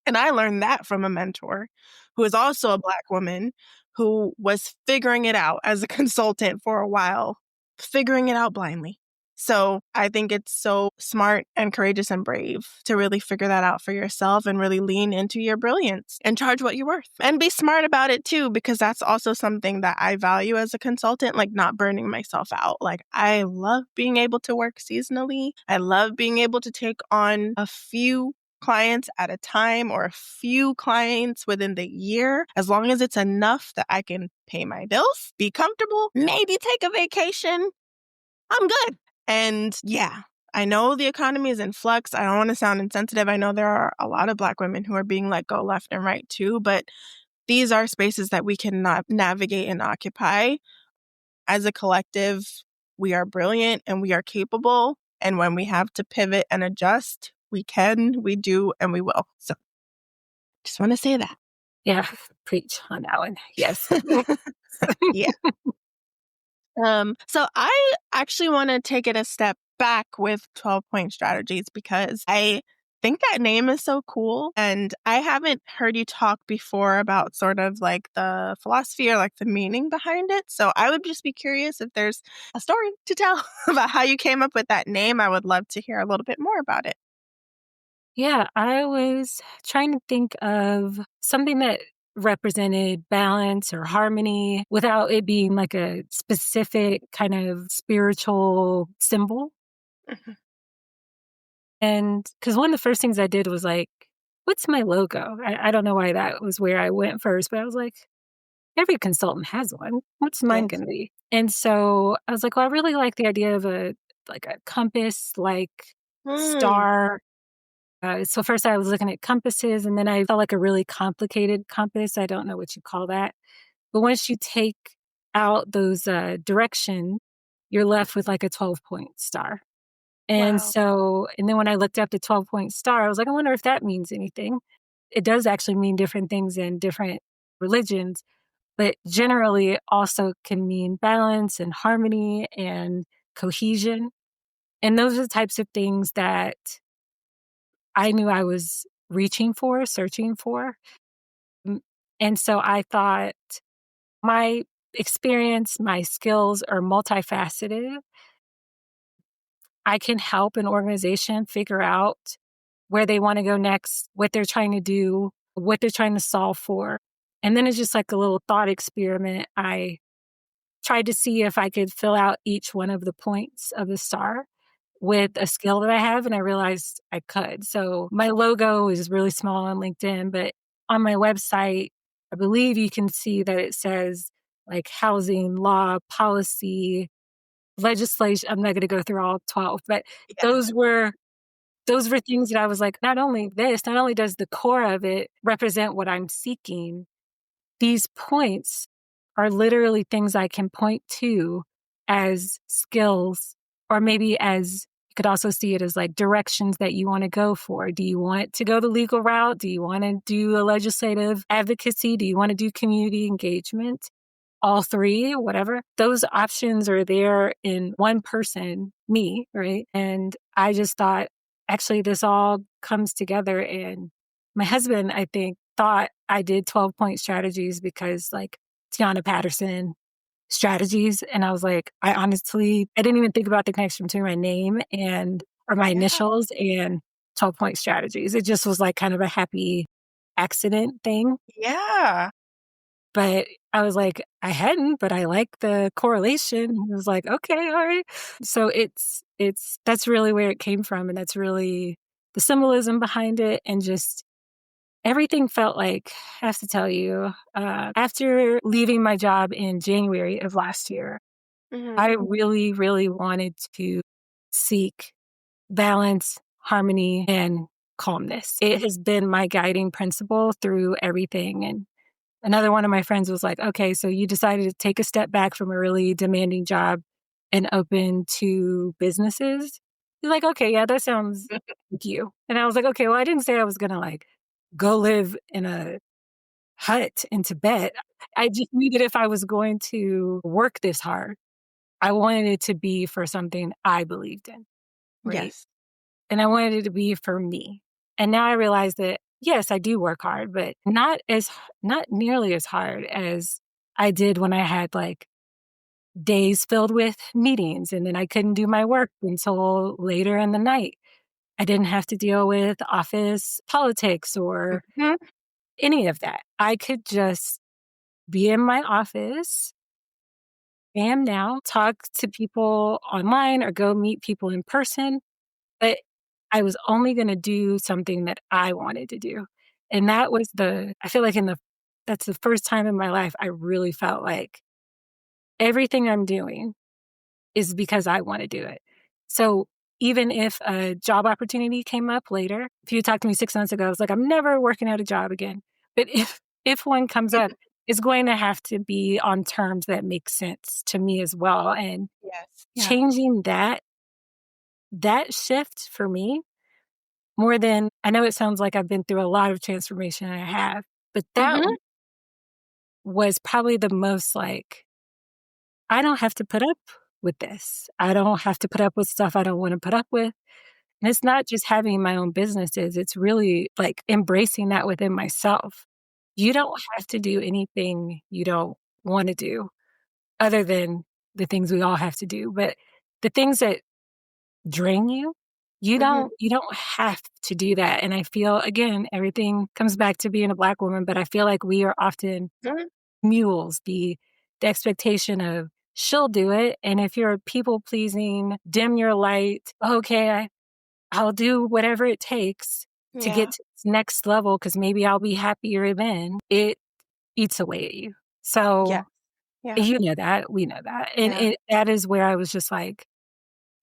And I learned that from a mentor who is also a Black woman who was figuring it out as a consultant for a while, figuring it out blindly. So I think it's so smart and courageous and brave to really figure that out for yourself and really lean into your brilliance and charge what you're worth. And be smart about it too, because that's also something that I value as a consultant, like not burning myself out. Like I love being able to work seasonally. I love being able to take on a few clients at a time or a few clients within the year, as long as it's enough that I can pay my bills, be comfortable, maybe take a vacation, I'm good. And yeah, I know the economy is in flux. I don't want to sound insensitive. I know there are a lot of Black women who are being let go left and right too, but these are spaces that we can navigate and occupy. As a collective, we are brilliant and we are capable. And when we have to pivot and adjust, we can, we do, and we will. So just want to say that. Yeah. Preach on that one. Yes. Yeah. So I actually want to take it a step back with 12-point strategies because I think that name is so cool. And I haven't heard you talk before about sort of like the philosophy or like the meaning behind it. So I would just be curious if there's a story to tell about how you came up with that name. I would love to hear a little bit more about it. Yeah, I was trying to think of something that represented balance or harmony without it being like a specific kind of spiritual symbol. Mhm. And because one of the first things I did was like, what's my logo? I don't know why that was where I went first, but I was like, every consultant has one. What's mine Yes. going to be? And so I was like, well, I really like the idea of a compass, like Mm. star. So first I was looking at compasses, and then I felt like a really complicated compass. I don't know what you call that. But once you take out those direction, you're left with like a 12-point star. And Wow. so, and then when I looked up the 12-point star, I was like, I wonder if that means anything. It does actually mean different things in different religions, but generally it also can mean balance and harmony and cohesion. And those are the types of things that I knew I was reaching for, searching for. Mm, And so I thought my experience, my skills are multifaceted. I can help an organization figure out where they want to go next, what they're trying to do, what they're trying to solve for. And then it's just like a little thought experiment. I tried to see if I could fill out each one of the points of the star with a skill that I have, and I realized I could. So my logo is really small on LinkedIn, but on my website, I believe you can see that it says like housing, law, policy, legislation. I'm not going to go through all 12, but Yes. those were those were things that I was like, not only does the core of it represent what I'm seeking, these points are literally things I can point to as skills, or maybe as you could also see it as like directions that you want to go for. Do you want to go the legal route? Do you want to do a legislative advocacy? Do you want to do community engagement? All three, whatever. Those options are there in one person, me, right? And I just thought, actually, this all comes together. And my husband, I think, thought I did 12-point strategies because, like, Tiana Patterson strategies. And I was like, I didn't even think about the connection between my name and, or my Yeah. initials and 12-point strategies. It just was like kind of a happy accident thing. Yeah. But I was like, I hadn't, but I like the correlation. I was like, okay, all right. So that's really where it came from. And that's really the symbolism behind it. And just everything felt like, I have to tell you, after leaving my job in January of last year, Mhm. I really, really wanted to seek balance, harmony, and calmness. It has been my guiding principle through everything. And another one of my friends was like, okay, so you decided to take a step back from a really demanding job and open to businesses. He's like, okay, yeah, that sounds like you. And I was like, okay, well, I didn't say I was going to like go live in a hut in Tibet. I just knew that if I was going to work this hard, I wanted it to be for something I believed in, right? Yes. And I wanted it to be for me. And now I realize that, yes, I do work hard, but not nearly as hard as I did when I had like days filled with meetings and then I couldn't do my work until later in the night. I didn't have to deal with office politics or Mhm. any of that. I could just be in my office, am now, talk to people online or go meet people in person. But I was only gonna do something that I wanted to do. And that was I feel like that's the first time in my life I really felt like everything I'm doing is because I wanna do it. So even if a job opportunity came up later, if you talked to me 6 months ago, I was like, "I'm never working at a job again." But if one comes up, it's going to have to be on terms that make sense to me as well. And Yes. Yeah. changing that shift for me more than I know it sounds like I've been through a lot of transformation, and I have, but that Mhm. was probably the most like, I don't have to put up with this. I don't have to put up with stuff I don't wanna put up with. And it's not just having my own businesses, it's really, like, embracing that within myself. You don't have to do anything you don't wanna do other than the things we all have to do, but the things that drain you, Mhm. You don't have to do that. And I feel, again, everything comes back to being a Black woman, but I feel like we are often Mhm. mules, the expectation of she'll do it. And if you're people pleasing, dim your light, okay, I'll do whatever it takes to get Yeah. to this next level because maybe I'll be happier then. It eats away at you. Yeah. So Yeah. you know that, we know that. And Yeah. that is where I was just like,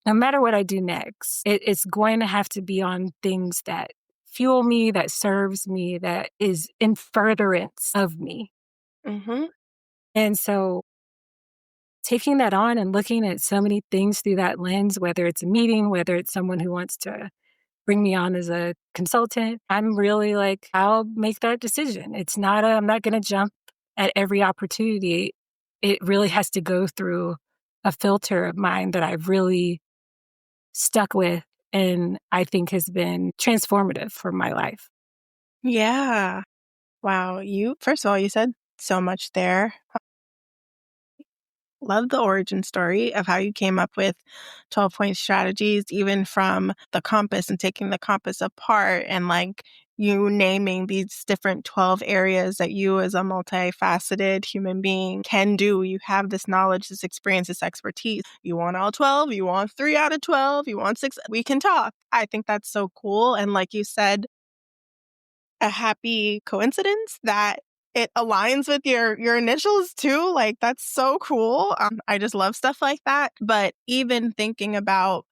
no matter what I do next, it's going to have to be on things that fuel me, that serves me, that is in furtherance of me. Mhm. And so taking that on and looking at so many things through that lens, whether it's a meeting, whether it's someone who wants to bring me on as a consultant, I'm really like, I'll make that decision. It's not, I'm not going to jump at every opportunity. It really has to go through a filter of mine that I've really stuck with and I think has been transformative for my life. Yeah. Wow. You first of all, you said so much there. Love the origin story of how you came up with 12-point strategies, even from the compass and taking the compass apart and like you naming these different 12 areas that you as a multifaceted human being can do. You have this knowledge, this experience, this expertise. You want all 12, you want 3 out of 12, you want 6. We can talk. I think that's so cool. And like you said, a happy coincidence that it aligns with your initials too. Like that's so cool. I just love stuff like that. But even thinking about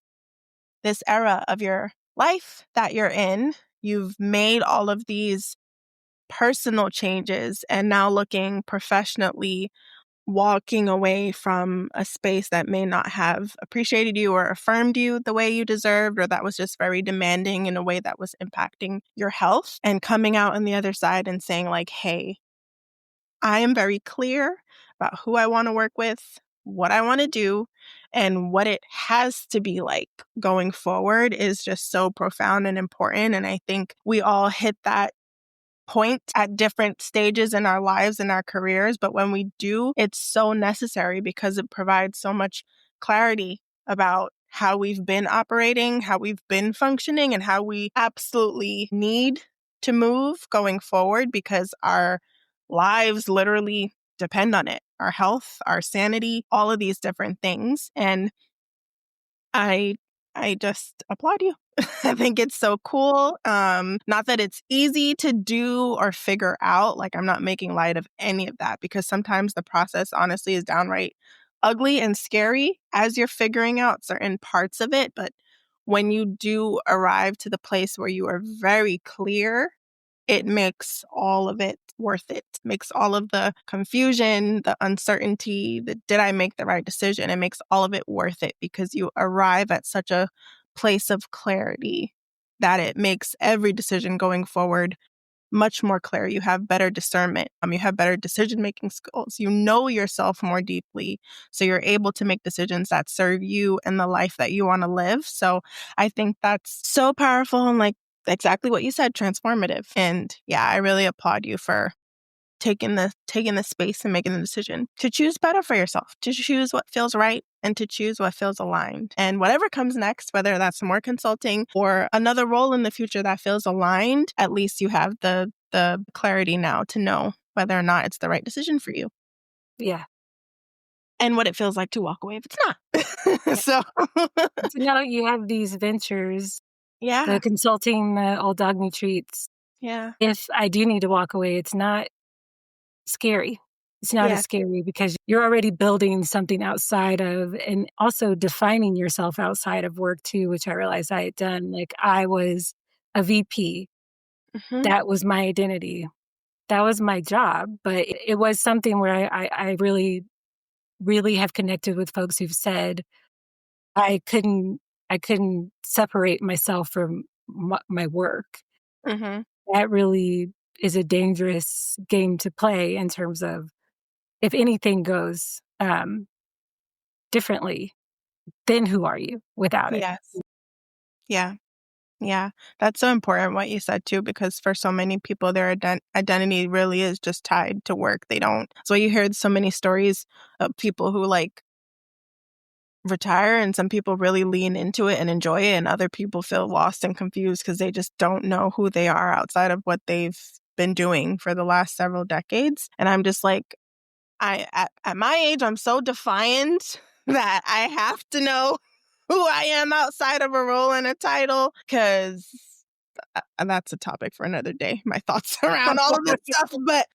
this era of your life that you're in, you've made all of these personal changes and now looking professionally walking away from a space that may not have appreciated you or affirmed you the way you deserved, or that was just very demanding in a way that was impacting your health, and coming out on the other side and saying, like, hey, I am very clear about who I want to work with, what I want to do, and what it has to be like going forward is just so profound and important. And I think we all hit that point at different stages in our lives and our careers. But when we do, it's so necessary because it provides so much clarity about how we've been operating, how we've been functioning, and how we absolutely need to move going forward because our lives literally depend on it. Our health, our sanity, all of these different things. And I I just applaud you. I think it's so cool. Not that it's easy to do or figure out. Like I'm not making light of any of that because sometimes the process honestly is downright ugly and scary as you're figuring out certain parts of it. But when you do arrive to the place where you are very clear, it makes all of it worth it. Makes all of the confusion, the uncertainty, the did I make the right decision? It makes all of it worth it because you arrive at such a place of clarity that it makes every decision going forward much more clear. You have better discernment. You have better decision making skills. You know yourself more deeply. So you're able to make decisions that serve you and the life that you want to live. So I think that's so powerful and like exactly what you said, transformative. And yeah, I really applaud you for taking the space and making the decision to choose better for yourself, to choose what feels right and to choose what feels aligned. And whatever comes next, whether that's more consulting or another role in the future that feels aligned, at least you have the clarity now to know whether or not it's the right decision for you Yeah. and what it feels like to walk away if it's not. Yeah. So So now you have these ventures, the yeah, consulting, the old dog new treats. yeah, If I do need to walk away, it's not scary. It's not as yeah, scary because you're already building something outside of and also defining yourself outside of work too, which I realized I had done. Like I was a VP. hmm, That was my identity. That was my job. But it was something where I really, really have connected with folks who've said I couldn't I couldn't separate myself from my work. hmm, That really is a dangerous game to play in terms of if anything goes, differently, then who are you without it? yes, yeah. Yeah, that's so important what you said too, because for so many people, their identity really is just tied to work. They don't. So you heard so many stories of people who like retire, and some people really lean into it and enjoy it, and other people feel lost and confused because they just don't know who they are outside of what they've been doing for the last several decades. And I'm just like, at my age, I'm so defiant that I have to know who I am outside of a role and a title, because that's a topic for another day, my thoughts around all of this stuff. But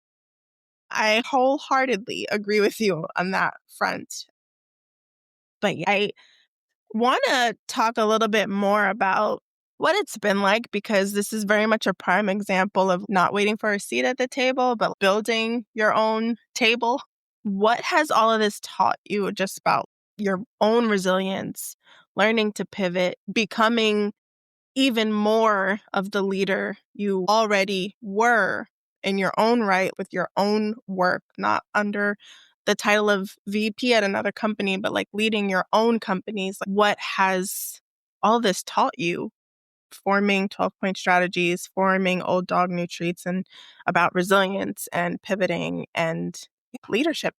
I wholeheartedly agree with you on that front. But yeah, I want to talk a little bit more about what it's been like, because this is very much a prime example of not waiting for a seat at the table, but building your own table. What has all of this taught you just about your own resilience, learning to pivot, becoming even more of the leader you already were in your own right with your own work, not under the title of VP at another company, but like leading your own companies? Like, what has all this taught you, forming 12-point strategies, forming old dog new treats, and about resilience and pivoting and leadership?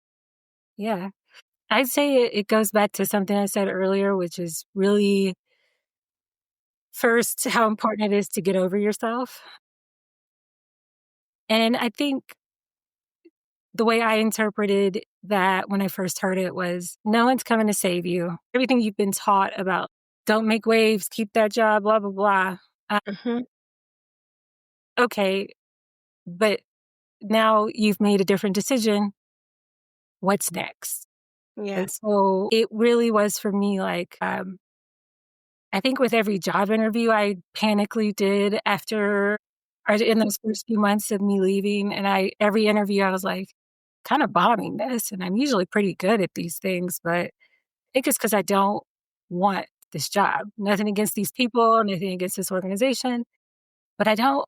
Yeah. I'd say it goes back to something I said earlier, which is really first how important it is to get over yourself. And I think the way I interpreted that when I first heard it was no one's coming to save you. Everything you've been taught about don't make waves, keep that job, blah, blah, blah. Uh, Hmm. okay, but now you've made a different decision. What's next? Yeah. And so it really was for me like, I think with every job interview I panically did after or in those first few months of me leaving, and every interview I was like, kind of bombing this, and I'm usually pretty good at these things, but I think it's because I don't want this job. Nothing against these people, nothing against this organization, but I don't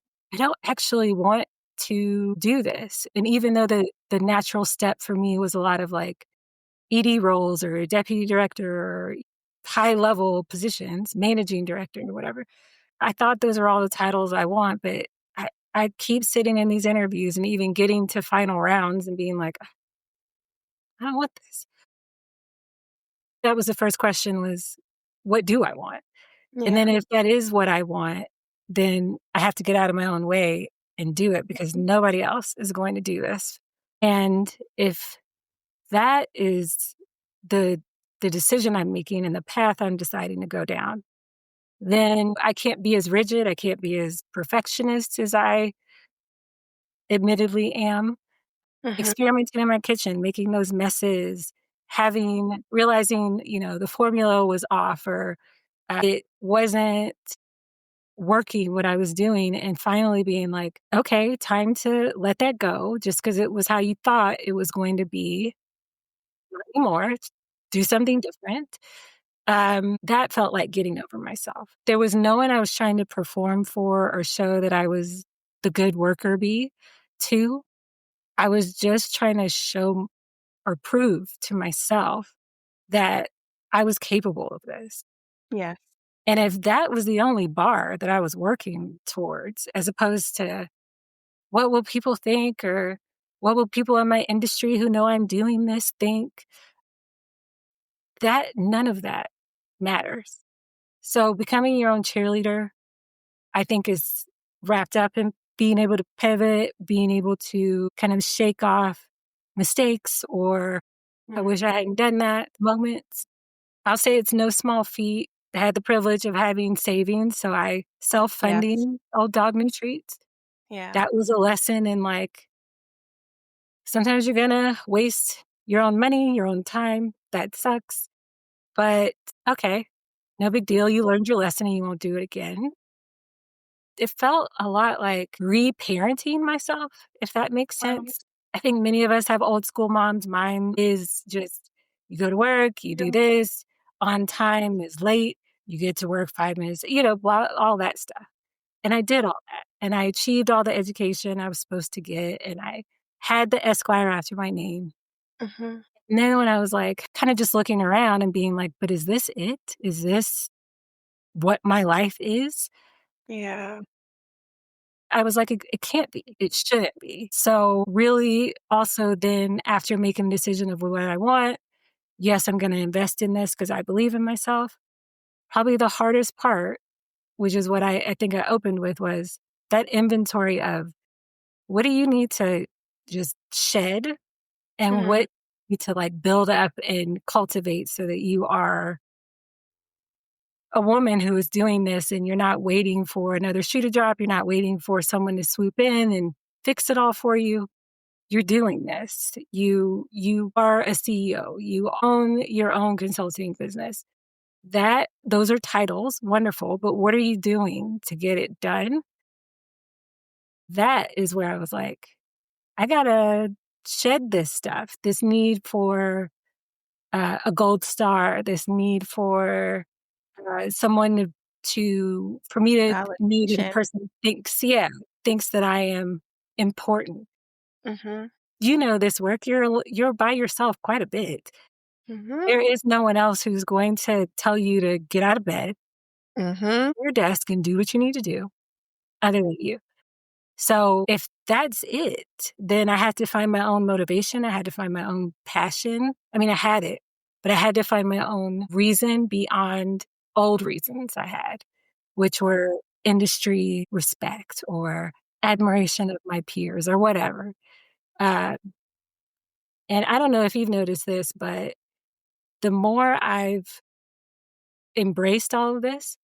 actually want to do this. And even though the natural step for me was a lot of like ED roles or deputy director or high level positions, managing director or whatever, I thought those are all the titles I want, but I keep sitting in these interviews and even getting to final rounds and being like, I don't want this. That was the first question was, what do I want? And Yeah. then if that is what I want, then I have to get out of my own way and do it because nobody else is going to do this. And if that is the the decision I'm making and the path I'm deciding to go down, then I can't be as rigid, I can't be as perfectionist as I admittedly am. Hmm. Experimenting in my kitchen, making those messes, realizing, the formula was off or it wasn't working what I was doing and finally being like, okay, time to let that go just because it was how you thought it was going to be. Not anymore. Do something different. That felt like getting over myself. There was no one I was trying to perform for or show that I was the good worker bee to. I was just trying to show or prove to myself that I was capable of this. Yes. And if that was the only bar that I was working towards, as opposed to what will people think or what will people in my industry who know I'm doing this think, that none of that matters. So becoming your own cheerleader, I think is wrapped up in being able to pivot, being able to kind of shake off mistakes or I wish I hadn't done that moments. I'll say it's no small feat. I had the privilege of having savings, so I Yes. self-funding old dog new treats. Yeah. That was a lesson in like, sometimes you're gonna waste your own money, your own time. That sucks. But okay, no big deal. You learned your lesson and you won't do it again. It felt a lot like reparenting myself, if that makes Wow. sense. I think many of us have old school moms. Mine is just you go to work, you do this, on time is late, you get to work 5 minutes, blah, all that stuff. And I did all that. And I achieved all the education I was supposed to get. And I had the Esquire after my name. Hmm. And then when I was like, kind of just looking around and being like, but is this it? Is this what my life is? Yeah. I was like, it can't be. It shouldn't be. So, really, also, then after making a decision of what I want, yes, I'm going to invest in this because I believe in myself. Probably the hardest part, which is what I think I opened with, was that inventory of what do you need to just shed and what Mhm. you need to like build up and cultivate so that you are a woman who is doing this and you're not waiting for another shoe to drop. You're not waiting for someone to swoop in and fix it all for you. You're doing this. You are a CEO. You own your own consulting business. Those are titles, wonderful, but what are you doing to get it done? That is where I was like, I gotta shed this stuff, this need for a gold star, this need for someone for me to know that a Validation. person thinks that I am important. Mhm. You know this work. You're by yourself quite a bit. Mhm. There is no one else who's going to tell you to get out of bed, Mhm. your desk, and do what you need to do other than you. So if that's it, then I had to find my own motivation. I had to find my own passion. I mean, I had it, but I had to find my own reason beyond old reasons I had, which were industry respect or admiration of my peers or whatever. Uh, and I don't know if you've noticed this, but the more I've embraced all of this,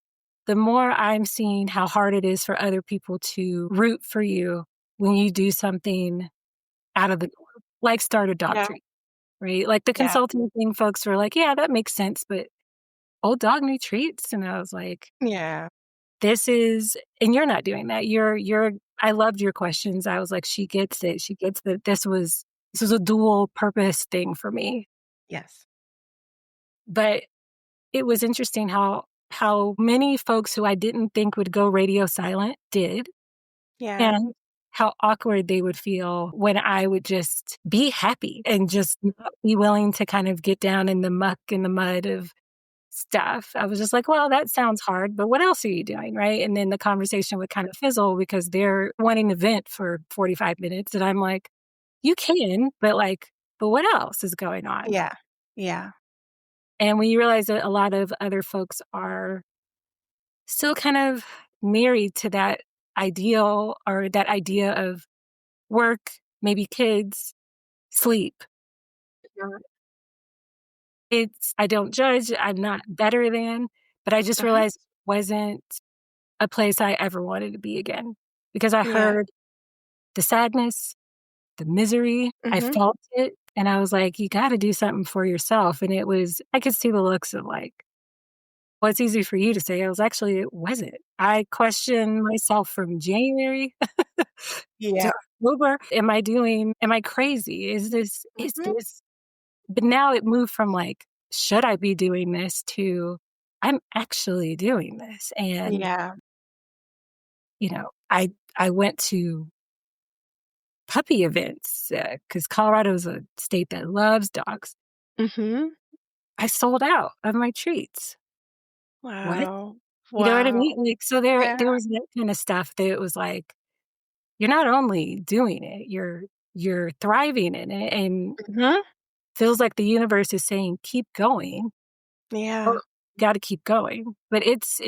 the more I'm seeing how hard it is for other people to root for you when you do something out of the norm, like start a dog Yeah. treat, right? Like the Yeah. consulting thing, folks were like, yeah, that makes sense, but old dog new treats. And I was like, Yeah. this is, and you're not doing that. I loved your questions. I was like, she gets it. She gets that this was a dual purpose thing for me. Yes. But it was interesting how many folks who I didn't think would go radio silent did, Yeah. and how awkward they would feel when I would just be happy and just not be willing to kind of get down in the muck and the mud of stuff. I was just like, well, that sounds hard, but what else are you doing? Right. And then the conversation would kind of fizzle because they're wanting to vent for 45 minutes. And I'm like, you can, but what else is going on? Yeah. Yeah. And when you realize that a lot of other folks are still kind of married to that ideal or that idea of work, maybe kids, sleep. Yeah. I don't judge, I'm not better than, but I just Mhm. realized it wasn't a place I ever wanted to be again because I Yeah. heard the sadness, the misery, I Mhm. felt it, and I was like, "You gotta do something for yourself," and I could see the looks of like, "Well, it's easy for you to say." I was actually, it wasn't. I questioned myself from January Yeah. to October. Am I crazy? Is Mhm. this But now it moved from like, should I be doing this to I'm actually doing this. And, Yeah. I went to puppy events because Colorado is a state that loves dogs. Mhm. I sold out of my treats. What? Wow. You know what I Wow. mean? Like, so Yeah. there was that kind of stuff that was like, you're not only doing it, you're thriving in it, and Mhm. feels like the universe is saying, keep going. Yeah. Or got to keep going. But it's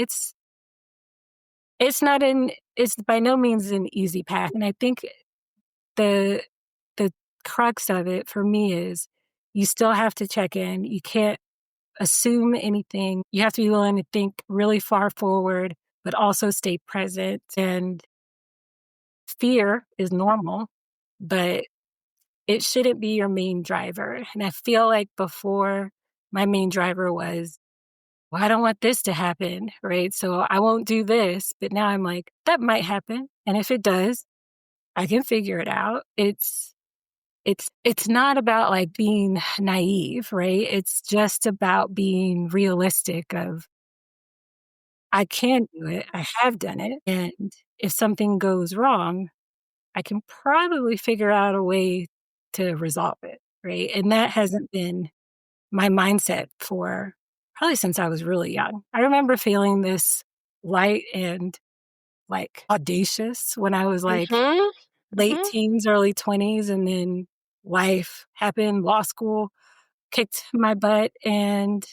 not an it's by no means an easy path, and I think the the crux of it for me is you still have to check in. You can't assume anything. You have to be willing to think really far forward, but also stay present. And fear is normal, but it shouldn't be your main driver. And I feel like before my main driver was, well, I don't want this to happen, right? So I won't do this. But now I'm like, that might happen. And if it does, I can figure it out. It's not about like being naive, right? It's just about being realistic of I can do it. I have done it. And if something goes wrong, I can probably figure out a way to resolve it, right? And that hasn't been my mindset for probably since I was really young. I remember feeling this light and like audacious when I was like Mhm. late Mhm. teens, early 20s, and then life happened, law school. kicked my butt, and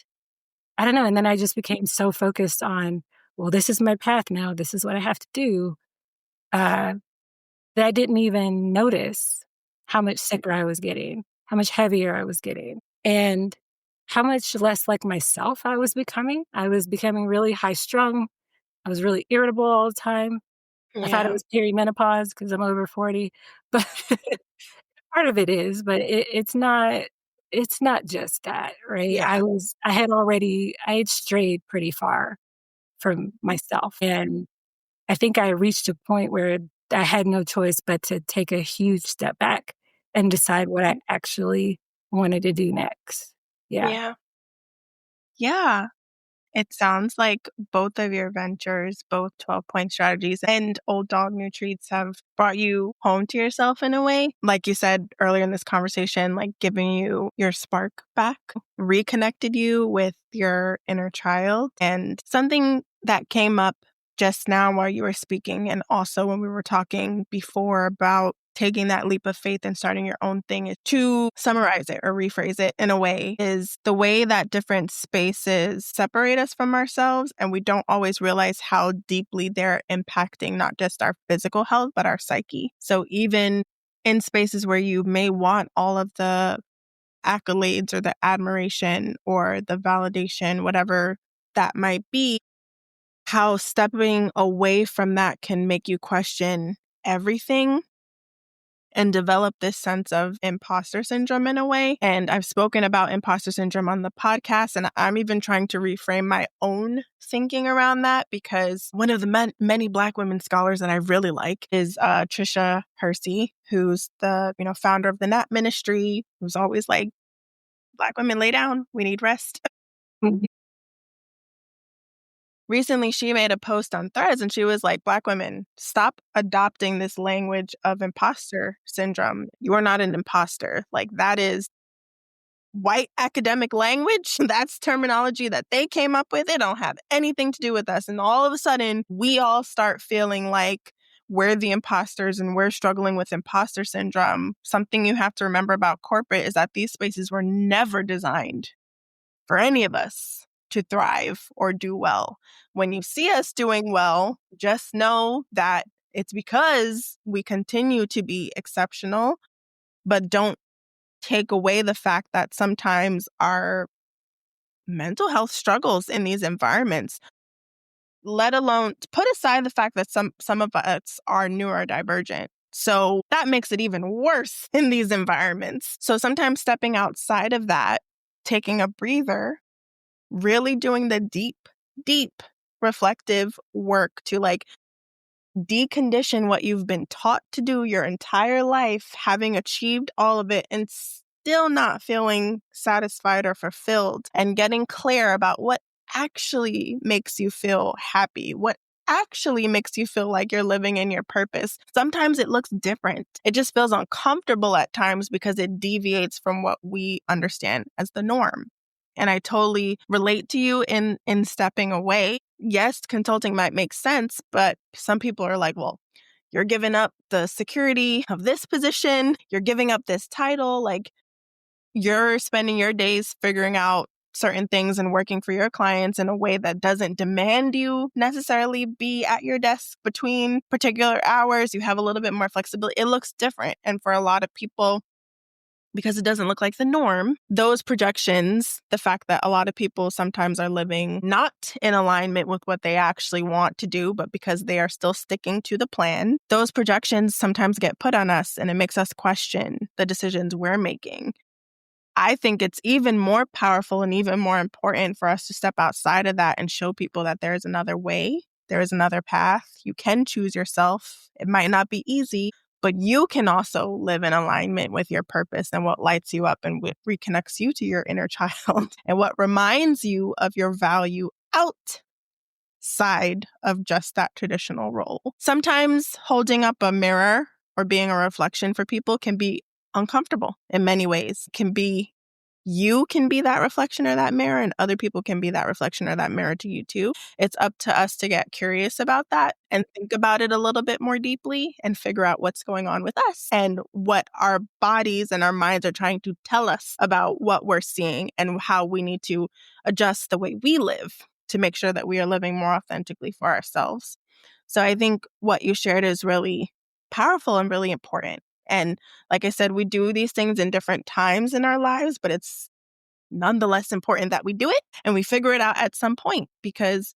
I don't know. And then I just became so focused on, well, this is my path now. This is what I have to do. Uh, that I didn't even notice how much sicker I was getting, how much heavier I was getting, and how much less like myself I was becoming. I was becoming really high strung. I was really irritable all the time. I thought it Yeah. was perimenopause because I'm over 40, but part of it is, but it's not just that, right? Yeah. I had strayed pretty far from myself, and I think I reached a point where I had no choice but to take a huge step back and decide what I actually wanted to do next. Yeah. Yeah. Yeah. It sounds like both of your ventures, both 12-point strategies and Old Dog New Treats, have brought you home to yourself in a way. Like you said earlier in this conversation, like giving you your spark back, reconnected you with your inner child. And something that came up just now while you were speaking, and also when we were talking before about taking that leap of faith and starting your own thing, is to summarize it or rephrase it in a way, is the way that different spaces separate us from ourselves, and we don't always realize how deeply they're impacting not just our physical health, but our psyche. So even in spaces where you may want all of the accolades or the admiration or the validation, whatever that might be, how stepping away from that can make you question everything and develop this sense of imposter syndrome in a way. And I've spoken about imposter syndrome on the podcast, and I'm even trying to reframe my own thinking around that, because one of the many Black women scholars that I really like is Trisha Hersey, who's the founder of the Nap Ministry, who's always like, Black women, lay down, we need rest. Mhm. Recently, she made a post on Threads and she was like, Black women, stop adopting this language of imposter syndrome. You are not an imposter. Like, that is white academic language. That's terminology that they came up with. It don't have anything to do with us. And all of a sudden, we all start feeling like we're the imposters and we're struggling with imposter syndrome. Something you have to remember about corporate is that these spaces were never designed for any of us to thrive or do well. When you see us doing well, just know that it's because we continue to be exceptional, but don't take away the fact that sometimes our mental health struggles in these environments, let alone put aside the fact that some of us are neurodivergent. So that makes it even worse in these environments. So sometimes stepping outside of that, taking a breather, really doing the deep reflective work to like decondition what you've been taught to do your entire life, having achieved all of it and still not feeling satisfied or fulfilled, and getting clear about what actually makes you feel happy, what actually makes you feel like you're living in your purpose. Sometimes it looks different. It just feels uncomfortable at times because it deviates from what we understand as the norm. And I totally relate to you in stepping away. Yes, consulting might make sense, but some people are like, well, you're giving up the security of this position, you're giving up this title, like you're spending your days figuring out certain things and working for your clients in a way that doesn't demand you necessarily be at your desk between particular hours. You have a little bit more flexibility. It looks different. And for a lot of people, because it doesn't look like the norm, those projections, the fact that a lot of people sometimes are living not in alignment with what they actually want to do, but because they are still sticking to the plan, those projections sometimes get put on us and it makes us question the decisions we're making. I think it's even more powerful and even more important for us to step outside of that and show people that there is another way, there is another path. You can choose yourself. It might not be easy, but you can also live in alignment with your purpose and what lights you up and what reconnects you to your inner child and what reminds you of your value outside of just that traditional role. Sometimes holding up a mirror or being a reflection for people can be uncomfortable in many ways, can be you can be that reflection or that mirror, and other people can be that reflection or that mirror to you too. It's up to us to get curious about that and think about it a little bit more deeply and figure out what's going on with us and what our bodies and our minds are trying to tell us about what we're seeing and how we need to adjust the way we live to make sure that we are living more authentically for ourselves. So I think what you shared is really powerful and really important. And like I said, we do these things in different times in our lives, but it's nonetheless important that we do it and we figure it out at some point, because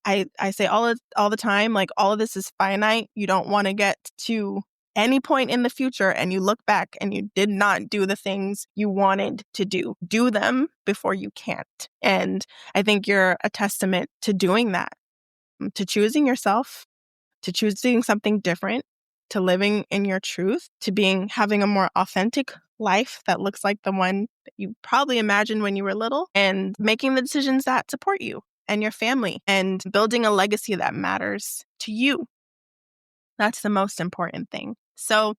I say all the time, like, all of this is finite. You don't want to get to any point in the future and you look back and you did not do the things you wanted to do. Do them before you can't. And I think you're a testament to doing that, to choosing yourself, to choosing something different, to living in your truth, to having a more authentic life that looks like the one that you probably imagined when you were little, and making the decisions that support you and your family and building a legacy that matters to you. That's the most important thing. So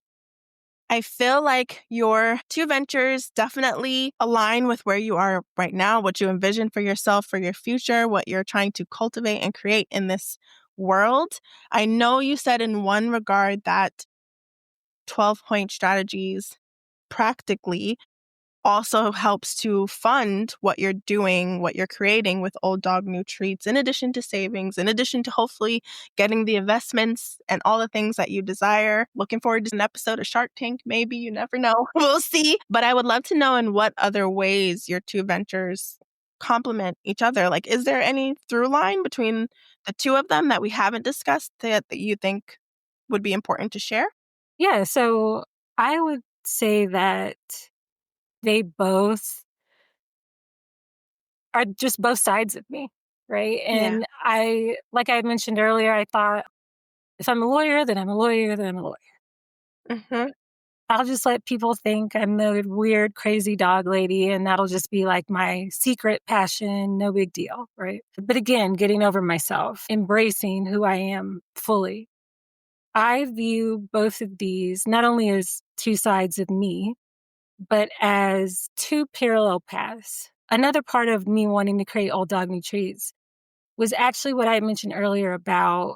I feel like your two ventures definitely align with where you are right now, what you envision for yourself, for your future, what you're trying to cultivate and create in this world. I know you said in one regard that 12-point strategies practically also helps to fund what you're doing, what you're creating with Old Dog New Treats, in addition to savings, in addition to hopefully getting the investments and all the things that you desire. Looking forward to an episode of Shark Tank, maybe. You never know. We'll see. But I would love to know in what other ways your two ventures complement each other. Like, is there any through line between the two of them that we haven't discussed that you think would be important to share? Yeah, so I would say that they both are just both sides of me, right? Yeah. And like I mentioned earlier, I thought if I'm a lawyer, then I'm a lawyer, then I'm a lawyer. Mm-hmm. I'll just let people think I'm the weird, crazy dog lady, and that'll just be like my secret passion, no big deal, right? But again, getting over myself, embracing who I am fully. I view both of these not only as two sides of me, but as two parallel paths. Another part of me wanting to create Old Dog New Treats was actually what I mentioned earlier about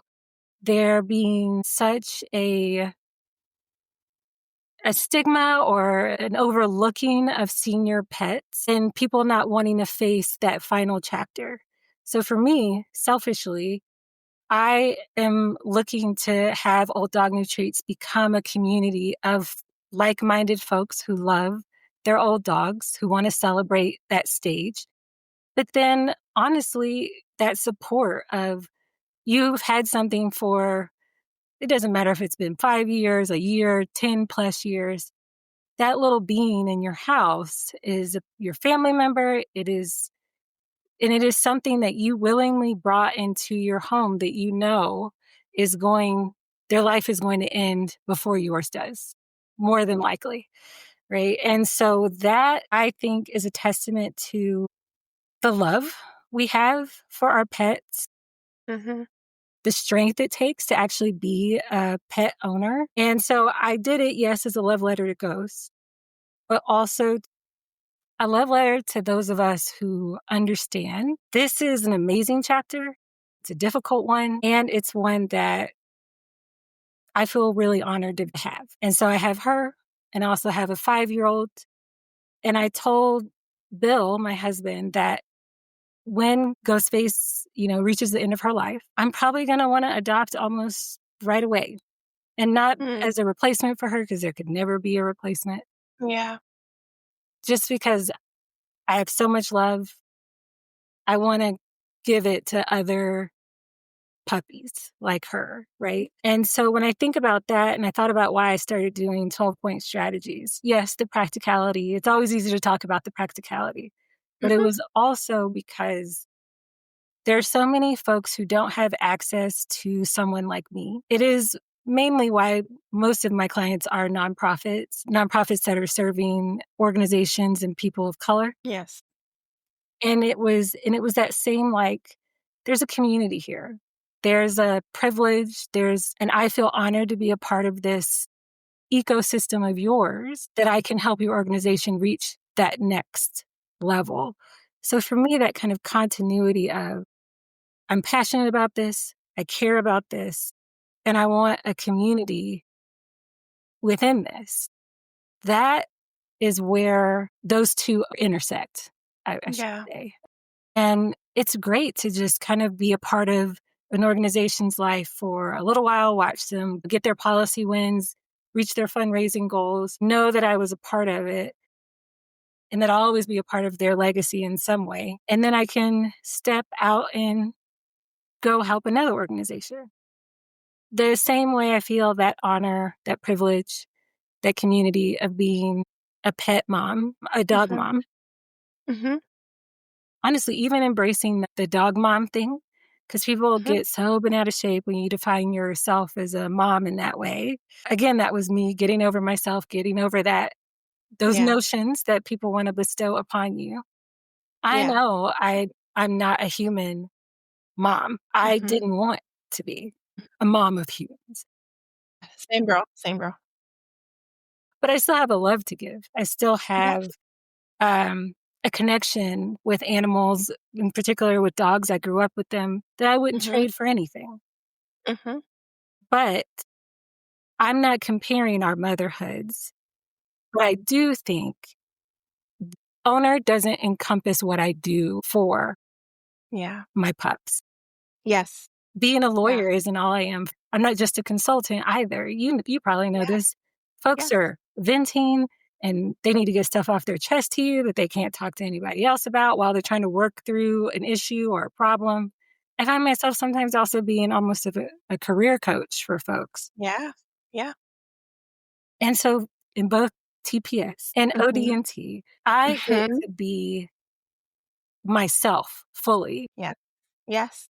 there being such a stigma or an overlooking of senior pets and people not wanting to face that final chapter. So for me, selfishly, I am looking to have Old Dog New Treats become a community of like-minded folks who love their old dogs, who want to celebrate that stage. But then honestly, that support of you've had something for, it doesn't matter if it's been 5 years, a year, 10 plus years, that little being in your house is your family member. And it is something that you willingly brought into your home that you know is their life is going to end before yours does, more than likely. Right. And so that I think is a testament to the love we have for our pets, Mm-hmm. the strength it takes to actually be a pet owner. And so I did it, yes, as a love letter to ghosts, but also a love letter to those of us who understand this is an amazing chapter. It's a difficult one, and it's one that I feel really honored to have. And so I have her, and I also have a 5-year-old. And I told Bill, my husband, that when Ghostface, reaches the end of her life, I'm probably going to want to adopt almost right away. And not Mm. as a replacement for her, because there could never be a replacement, Yeah. just because I have so much love. I want to give it to other puppies like her, right? And so when I think about that, and I thought about why I started doing 12-point strategies, yes, the practicality, it's always easy to talk about the practicality, but it Mm-hmm. was also because there are so many folks who don't have access to someone like me. It is mainly why most of my clients are nonprofits that are serving organizations and people of color. Yes. And it was that same, like, there's a community here. There's a privilege, and I feel honored to be a part of this ecosystem of yours that I can help your organization reach that next level. So for me, that kind of continuity of I'm passionate about this, I care about this, and I want a community within this. That is where those two intersect, I should Yeah. say. And it's great to just kind of be a part of an organization's life for a little while, watch them get their policy wins, reach their fundraising goals, know that I was a part of it, and that I'll always be a part of their legacy in some way. And then I can step out and go help another organization. The same way I feel that honor, that privilege, that community of being a pet mom, a dog Mhm. mom. Mhm. Honestly, even embracing the dog mom thing, because people Mhm. get so bent out of shape when you define yourself as a mom in that way. Again, that was me getting over myself, getting over those Yeah. notions that people want to bestow upon you. I Yeah. know I'm not a human mom. I Mhm. didn't want to be a mom of humans, Same girl. Same girl. but I still have a love to give. I still Yeah. have a connection with animals, in particular with dogs. I grew up with them that I wouldn't Mhm. trade for anything. Mhm. But I'm not comparing our motherhoods. But I do think owner doesn't encompass what I do for Yeah. my pups. Yes. Being a Yeah. lawyer isn't all I am. I'm not just a consultant either. You probably know Yeah. this. Folks Yes. are venting and they need to get stuff off their chest to you that they can't talk to anybody else about while they're trying to work through an issue or a problem. I find myself sometimes also being almost of a career coach for folks. Yeah. Yeah. And so in both TPS and Mhm. OD&T, I get Mhm. to be myself fully. Yeah. Yes.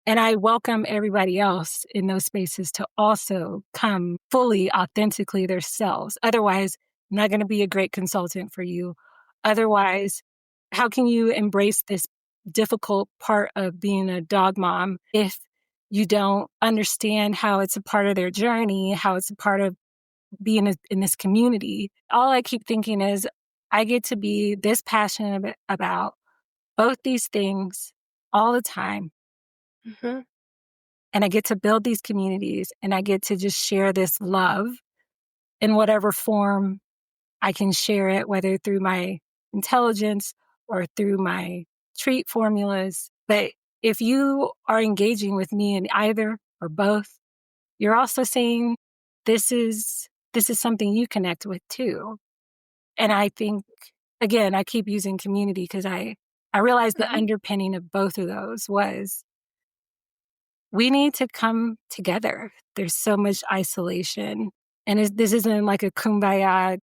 And I welcome everybody else in those spaces to also come fully authentically themselves. Otherwise, I'm not going to be a great consultant for you. Otherwise, how can you embrace this difficult part of being a dog mom if you don't understand how it's a part of their journey, how it's a part of being in this community? All I keep thinking is, I get to be this passionate about both these things all the time. Mhm. And I get to build these communities and I get to just share this love in whatever form I can share it, whether through my intelligence or through my treat formulas. But if you are engaging with me in either or both, you're also saying this is something you connect with too. And I think, again, I keep using community because I realized the Mhm. underpinning of both of those was we need to come together. There's so much isolation. And this isn't like a kumbaya.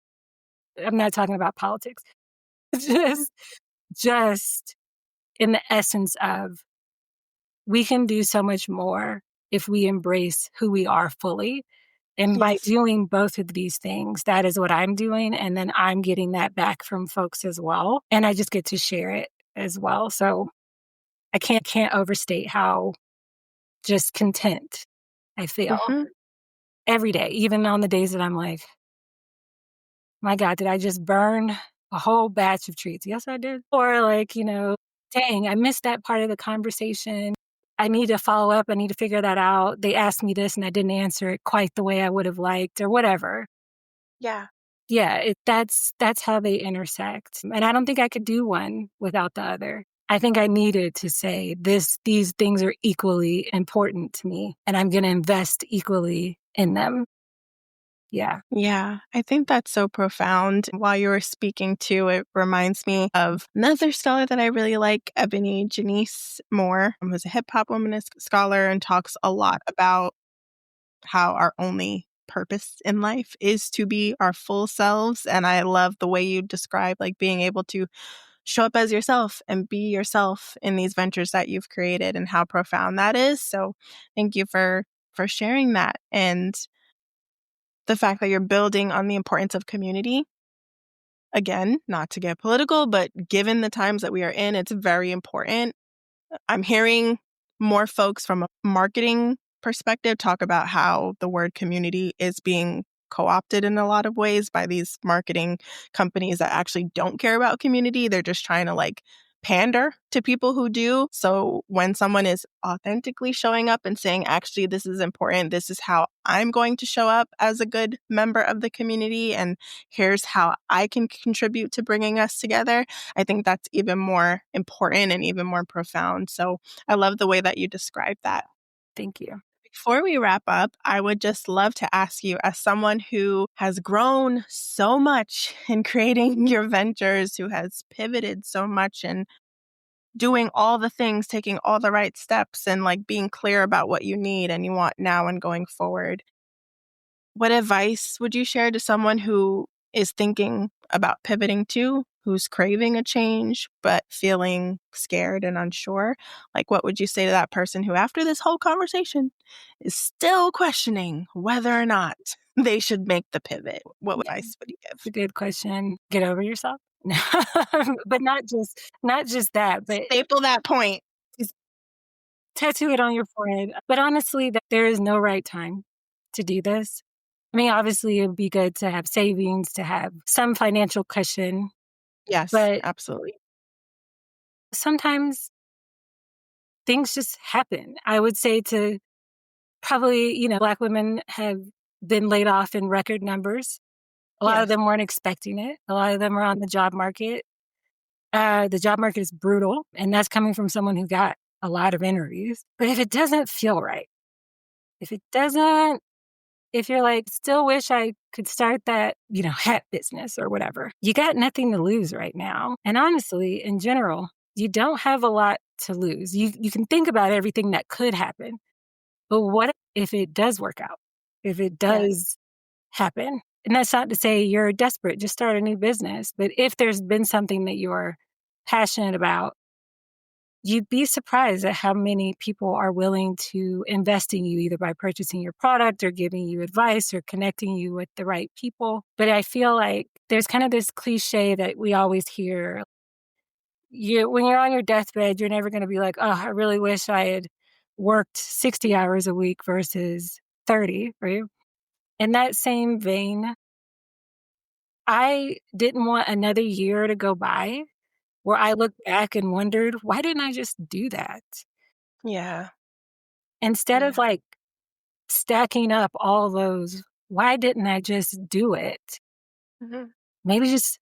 I'm not talking about politics. just, just in the essence of we can do so much more if we embrace who we are fully. And by Yes. doing both of these things, that is what I'm doing. And then I'm getting that back from folks as well. And I just get to share it as well. So I can't overstate how just content I feel Mhm. every day, even on the days that I'm like, my God, did I just burn a whole batch of treats? Yes, I did. Or like, dang, I missed that part of the conversation. I need to follow up. I need to figure that out. They asked me this and I didn't answer it quite the way I would have liked or whatever. Yeah. Yeah, that's how they intersect. And I don't think I could do one without the other. I think I needed to say these things are equally important to me and I'm going to invest equally in them. Yeah. Yeah, I think that's so profound. While you were speaking too, it reminds me of another scholar that I really like, Ebony Janice Moore, who's a hip hop womanist scholar and talks a lot about how our only purpose in life is to be our full selves. And I love the way you describe like being able to show up as yourself and be yourself in these ventures that you've created and how profound that is. So thank you for sharing that. And the fact that you're building on the importance of community. Again, not to get political, but given the times that we are in, it's very important. I'm hearing more folks from a marketing perspective talk about how the word community is being co-opted in a lot of ways by these marketing companies that actually don't care about community. They're just trying to like pander to people who do. So when someone is authentically showing up and saying, actually, this is important, this is how I'm going to show up as a good member of the community, and here's how I can contribute to bringing us together, I think that's even more important and even more profound. So I love the way that you described that. Thank you. Before we wrap up, I would just love to ask you, as someone who has grown so much in creating your ventures, who has pivoted so much and doing all the things, taking all the right steps, and like being clear about what you need and you want now and going forward, what advice would you share to someone who is thinking about pivoting too, who's craving a change but feeling scared and unsure? Like, what would you say to that person who, after this whole conversation, is still questioning whether or not they should make the pivot? What Yeah, advice would you it's a give? good question. Get over yourself. But not just that, but Staple that point. just tattoo it on your forehead. But honestly, that there is no right time to do this. I mean, obviously, it'd be good to have savings, to have some financial cushion, Yes, but absolutely. sometimes things just happen. I would say to probably, Black women have been laid off in record numbers. A lot of Yes. them weren't expecting it. A lot of them are on the job market. The job market is brutal, and that's coming from someone who got a lot of interviews. But if it doesn't feel right, if it doesn't, if you're like, still wish I could start that, hat business or whatever, you got nothing to lose right now. And honestly, in general, you don't have a lot to lose. You can think about everything that could happen, but what if it does work out? If it Yes. does happen? And that's not to say you're desperate, just start a new business. But if there's been something that you're passionate about, you'd be surprised at how many people are willing to invest in you, either by purchasing your product or giving you advice or connecting you with the right people. But I feel like there's kind of this cliche that we always hear. When you're on your deathbed, you're never going to be like, oh, I really wish I had worked 60 hours a week versus 30, right? In that same vein, I didn't want another year to go by where I looked back and wondered, why didn't I just do that? Yeah. Instead of Yeah. like stacking up all those, why didn't I just do it? Mhm. Maybe just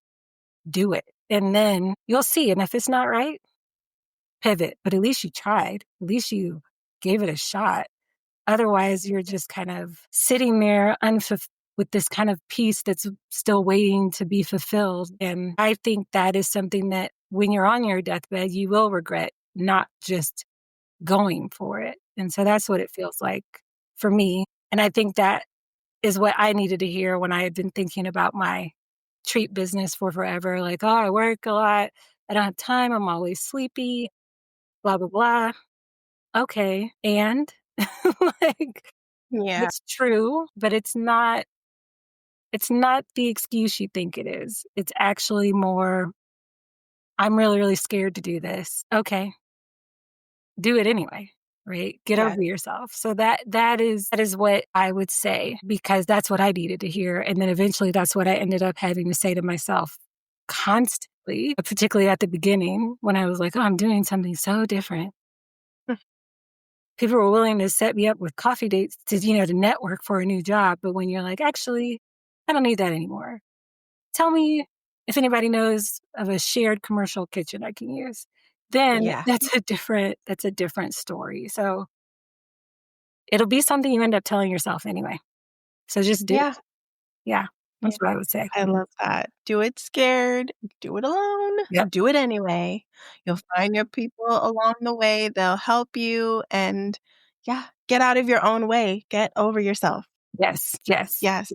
do it. And then you'll see. And if it's not right, pivot. But at least you tried. At least you gave it a shot. Otherwise, you're just kind of sitting there with this kind of piece that's still waiting to be fulfilled. And I think that is something that when you're on your deathbed, you will regret not just going for it. And so that's what it feels like for me. And I think that is what I needed to hear when I had been thinking about my treat business for forever. Like, oh, I work a lot. I don't have time. I'm always sleepy, blah, blah, blah. Okay. And like, Yeah. it's true, but it's not the excuse you think it is. It's actually more, I'm really, really scared to do this. Okay. Do it anyway, right? Get Yeah. over yourself. So that is what I would say, because that's what I needed to hear. And then eventually that's what I ended up having to say to myself constantly, particularly at the beginning when I was like, oh, I'm doing something so different. People were willing to set me up with coffee dates to network for a new job. But when you're like, actually, I don't need that anymore. Tell me if anybody knows of a shared commercial kitchen I can use. Then Yeah. that's a different story. So it'll be something you end up telling yourself anyway. So just do it. Yeah. Yeah. Yeah. That's what I would say. I love that. Do it scared, do it alone, Yep. do it anyway. You'll find your people along the way. They'll help you, and yeah, get out of your own way. Get over yourself. Yes. Yes. Yes.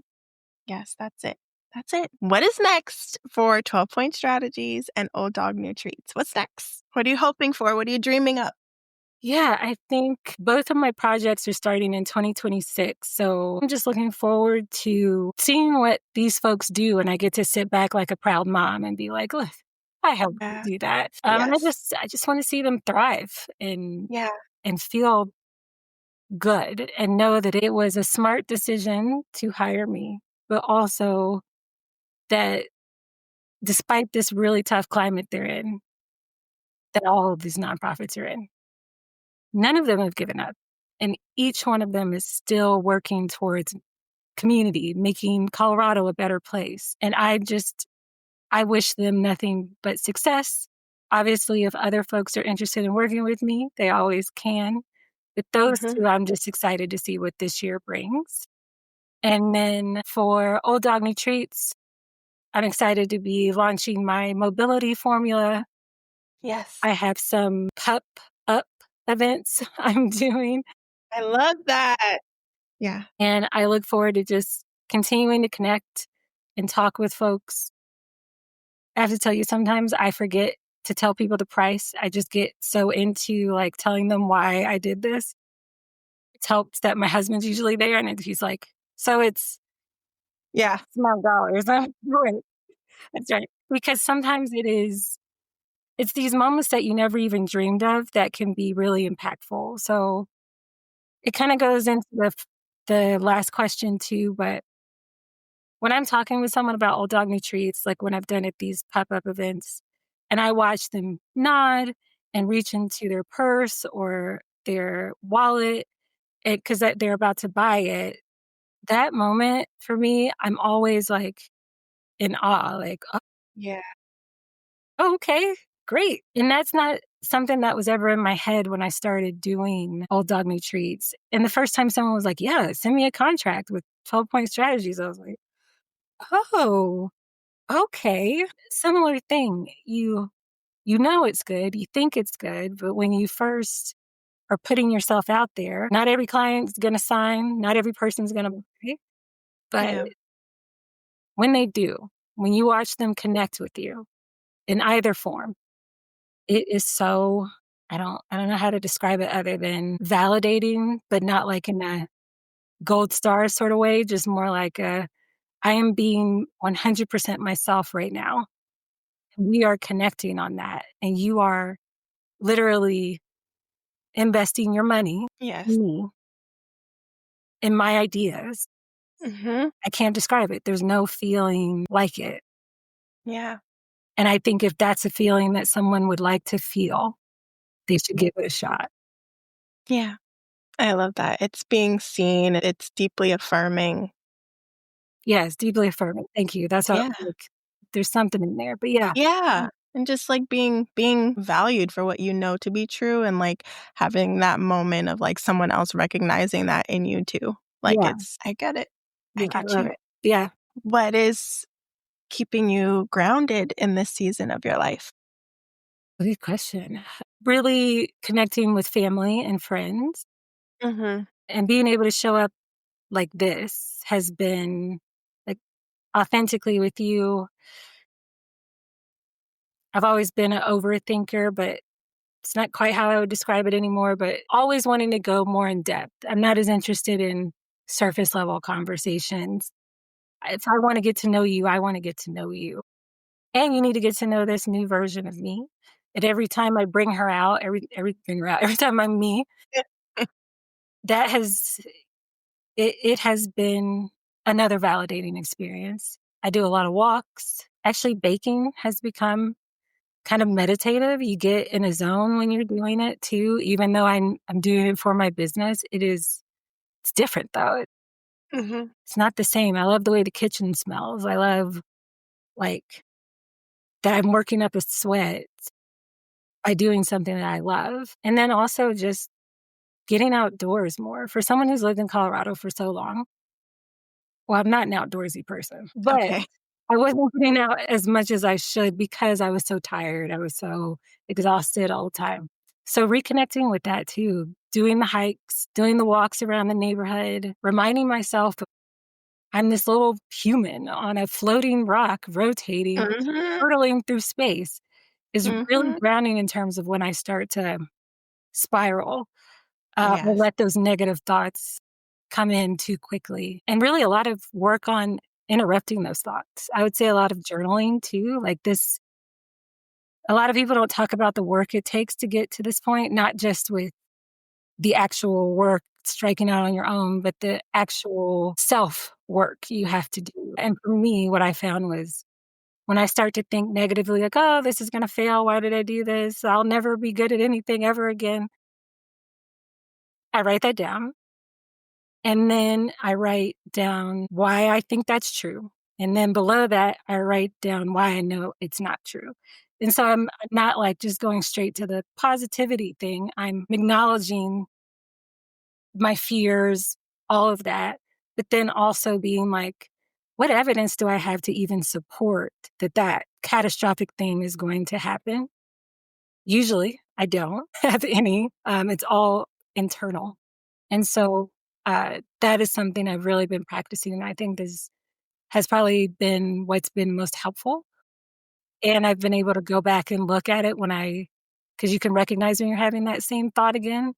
Yes, that's it. That's it. What is next for 12-point strategies and old dog new treats? What's next? What are you hoping for? What are you dreaming up? Yeah, I think both of my projects are starting in 2026. So I'm just looking forward to seeing what these folks do. And I get to sit back like a proud mom and be like, look, I helped you Yeah. do that. And I Yes. just I just want to see them thrive Yeah. and feel good and know that it was a smart decision to hire me. but also that despite this really tough climate they're in, that all of these nonprofits are in, none of them have given up. And each one of them is still working towards community, making Colorado a better place. And I wish them nothing but success. Obviously, if other folks are interested in working with me, they always can. But those Mhm. two, I'm just excited to see what this year brings. And then for Old Dog New Treats, I'm excited to be launching my mobility formula. Yes. I have some pup up events I'm doing, I love that. Yeah. and I look forward to just continuing to connect and talk with folks. I have to tell you, sometimes I forget to tell people the price. I just get so into like telling them why I did this. It helps that my husband's usually there and he's like, so Yeah. it's my dollars. I'm right. That's right. Because sometimes it's these moments that you never even dreamed of that can be really impactful. So it kind of goes into the last question too, but when I'm talking with someone about Old Dog New Treats, like when I've done at these pop-up events, and I watch them nod and reach into their purse or their wallet because they're about to buy it, that moment for me, I'm always like in awe, like, Yeah. oh, okay, great. And that's not something that was ever in my head when I started doing Old Dog New Treats. And the first time someone was like, yeah, send me a contract with 12-point strategies, I was like, oh, okay. Similar thing. You know it's good, you think it's good, but when you first are putting yourself out there, not every client's gonna sign, not every person's gonna buy, but Yeah. when they do, when you watch them connect with you in either form, it is so I don't know how to describe it other than validating, but not like in a gold star sort of way, just more like I am being 100% myself right now. We are connecting on that, and you are literally investing your money Yes. in me, in my ideas. Mhm. I can't describe it. There's no feeling like it. Yeah. And I think if that's a feeling that someone would like to feel, they should give it a shot. Yeah. I love that. It's being seen, it's deeply affirming. Yes, deeply affirming. Thank you. That's what Yeah. like there's something in there. But yeah. Yeah. And just, like, being valued for what you know to be true and, like, having that moment of, like, someone else recognizing that in you too. Like, Yeah. it's I get it. I Yeah. I get love you. it. Yeah. What is keeping you grounded in this season of your life? Good question. Really connecting with family and friends Mhm. and being able to show up like this has been like authentically with you. I've always been an overthinker, but it's not quite how I would describe it anymore, but always wanting to go more in depth. I'm not as interested in surface level conversations. If I want to get to know you, I want to get to know you. And you need to get to know this new version of me. And every time I bring her out, bring her out, every time I'm me, that has it has been another validating experience. I do a lot of walks. Actually, baking has become kind of meditative. You get in a zone when you're doing it too, even though I'm doing it for my business. It's different though. Mhm. It's not the same. I love the way the kitchen smells. I love like that I'm working up a sweat by doing something that I love. And then also just getting outdoors more. For someone who's lived in Colorado for so long, well, I'm not an outdoorsy person, but Okay. I wasn't putting out as much as I should because I was so tired. I was so exhausted all the time. So reconnecting with that too, doing the hikes, doing the walks around the neighborhood, reminding myself I'm this little human on a floating rock, rotating, Mhm. hurtling through space is really Mhm. grounding in terms of when I start to spiral or Yes. let those negative thoughts come in too quickly. And really a lot of work on interrupting those thoughts. I would say a lot of journaling too. Like this, a lot of people don't talk about the work it takes to get to this point, not just with the actual work striking out on your own, but the actual self work you have to do. And for me, what I found was when I start to think negatively, like, oh, this is going to fail. Why did I do this? I'll never be good at anything ever again. I write that down. And then I write down why I think that's true. And then below that, I write down why I know it's not true. And so I'm not like just going straight to the positivity thing. I'm acknowledging my fears, all of that, but then also being like, what evidence do I have to even support that catastrophic thing is going to happen? Usually I don't have any. It's all internal. And so that is something I've really been practicing. And I think this has probably been what's been most helpful. And I've been able to go back and look at it because you can recognize when you're having that same thought again,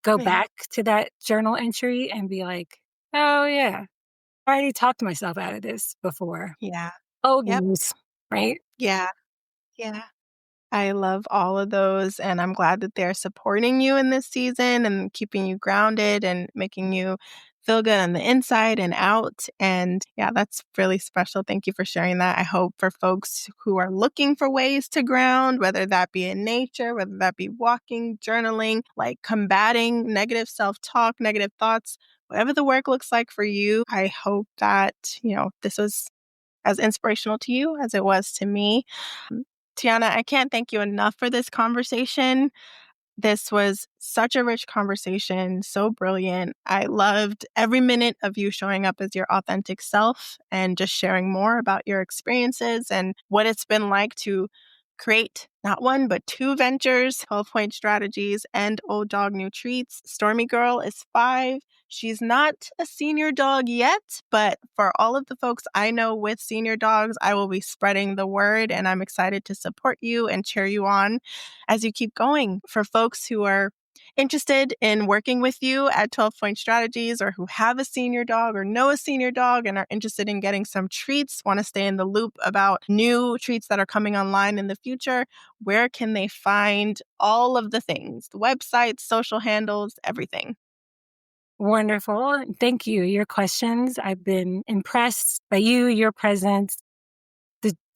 go Yeah. back to that journal entry and be like, oh, yeah, I already talked myself out of this before. Yeah. Old Yep. news, right? Yeah. Yeah. I love all of those, and I'm glad that they're supporting you in this season and keeping you grounded and making you feel good on the inside and out. And yeah, that's really special. Thank you for sharing that. I hope for folks who are looking for ways to ground, whether that be in nature, whether that be walking, journaling, like combating negative self-talk, negative thoughts, whatever the work looks like for you, I hope that, this was as inspirational to you as it was to me. Tiana, I can't thank you enough for this conversation. This was such a rich conversation, so brilliant. I loved every minute of you showing up as your authentic self and just sharing more about your experiences and what it's been like to create not one, but two ventures, 12-point strategies, and Old Dog New Treats. Stormy Girl is 5. She's not a senior dog yet, but for all of the folks I know with senior dogs, I will be spreading the word, and I'm excited to support you and cheer you on as you keep going. For folks who are interested in working with you at 12-point strategies, or who have a senior dog or know a senior dog and are interested in getting some treats, want to stay in the loop about new treats that are coming online in the future, where can they find all of the things? The websites, social handles, everything. Wonderful. Thank you. Your questions, I've been impressed by you, your presence.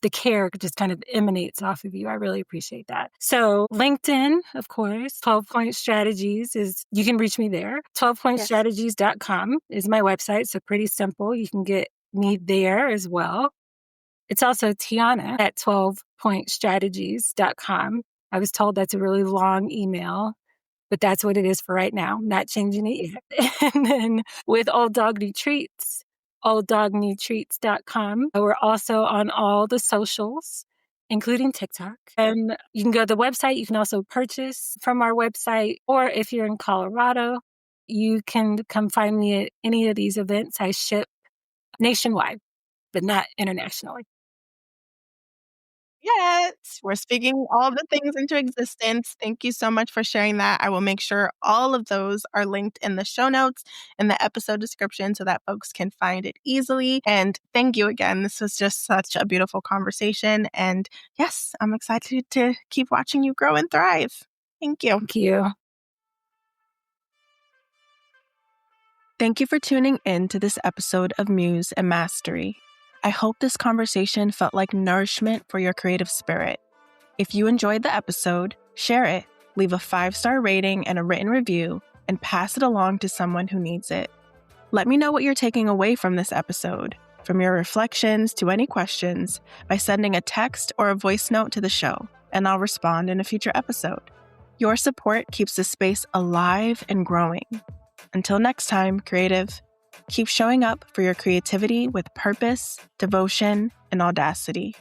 The care just kind of emanates off of you. I really appreciate that. So LinkedIn, of course, 12-point strategies you can reach me there. Yes. 12pointstrategies.com is my website. So pretty simple. You can get me there as well. It's also Tiana at 12pointstrategies.com. I was told that's a really long email, but that's what it is for right now. Not changing it yet. And then with Old Dog New Treats, olddognewtreats.com. We're also on all the socials, including TikTok. And you can go to the website. You can also purchase from our website. Or if you're in Colorado, you can come find me at any of these events. I ship nationwide, but not internationally. Yes, we're speaking all the things into existence. Thank you so much for sharing that. I will make sure all of those are linked in the show notes, in the episode description, so that folks can find it easily. And thank you again. This was just such a beautiful conversation. And yes, I'm excited to keep watching you grow and thrive. Thank you. Thank you. Thank you for tuning in to this episode of Muse and Mastery. I hope this conversation felt like nourishment for your creative spirit. If you enjoyed the episode, share it, leave a 5-star rating and a written review, and pass it along to someone who needs it. Let me know what you're taking away from this episode, from your reflections to any questions, by sending a text or a voice note to the show, and I'll respond in a future episode. Your support keeps the space alive and growing. Until next time, creative, keep showing up for your creativity with purpose, devotion, and audacity.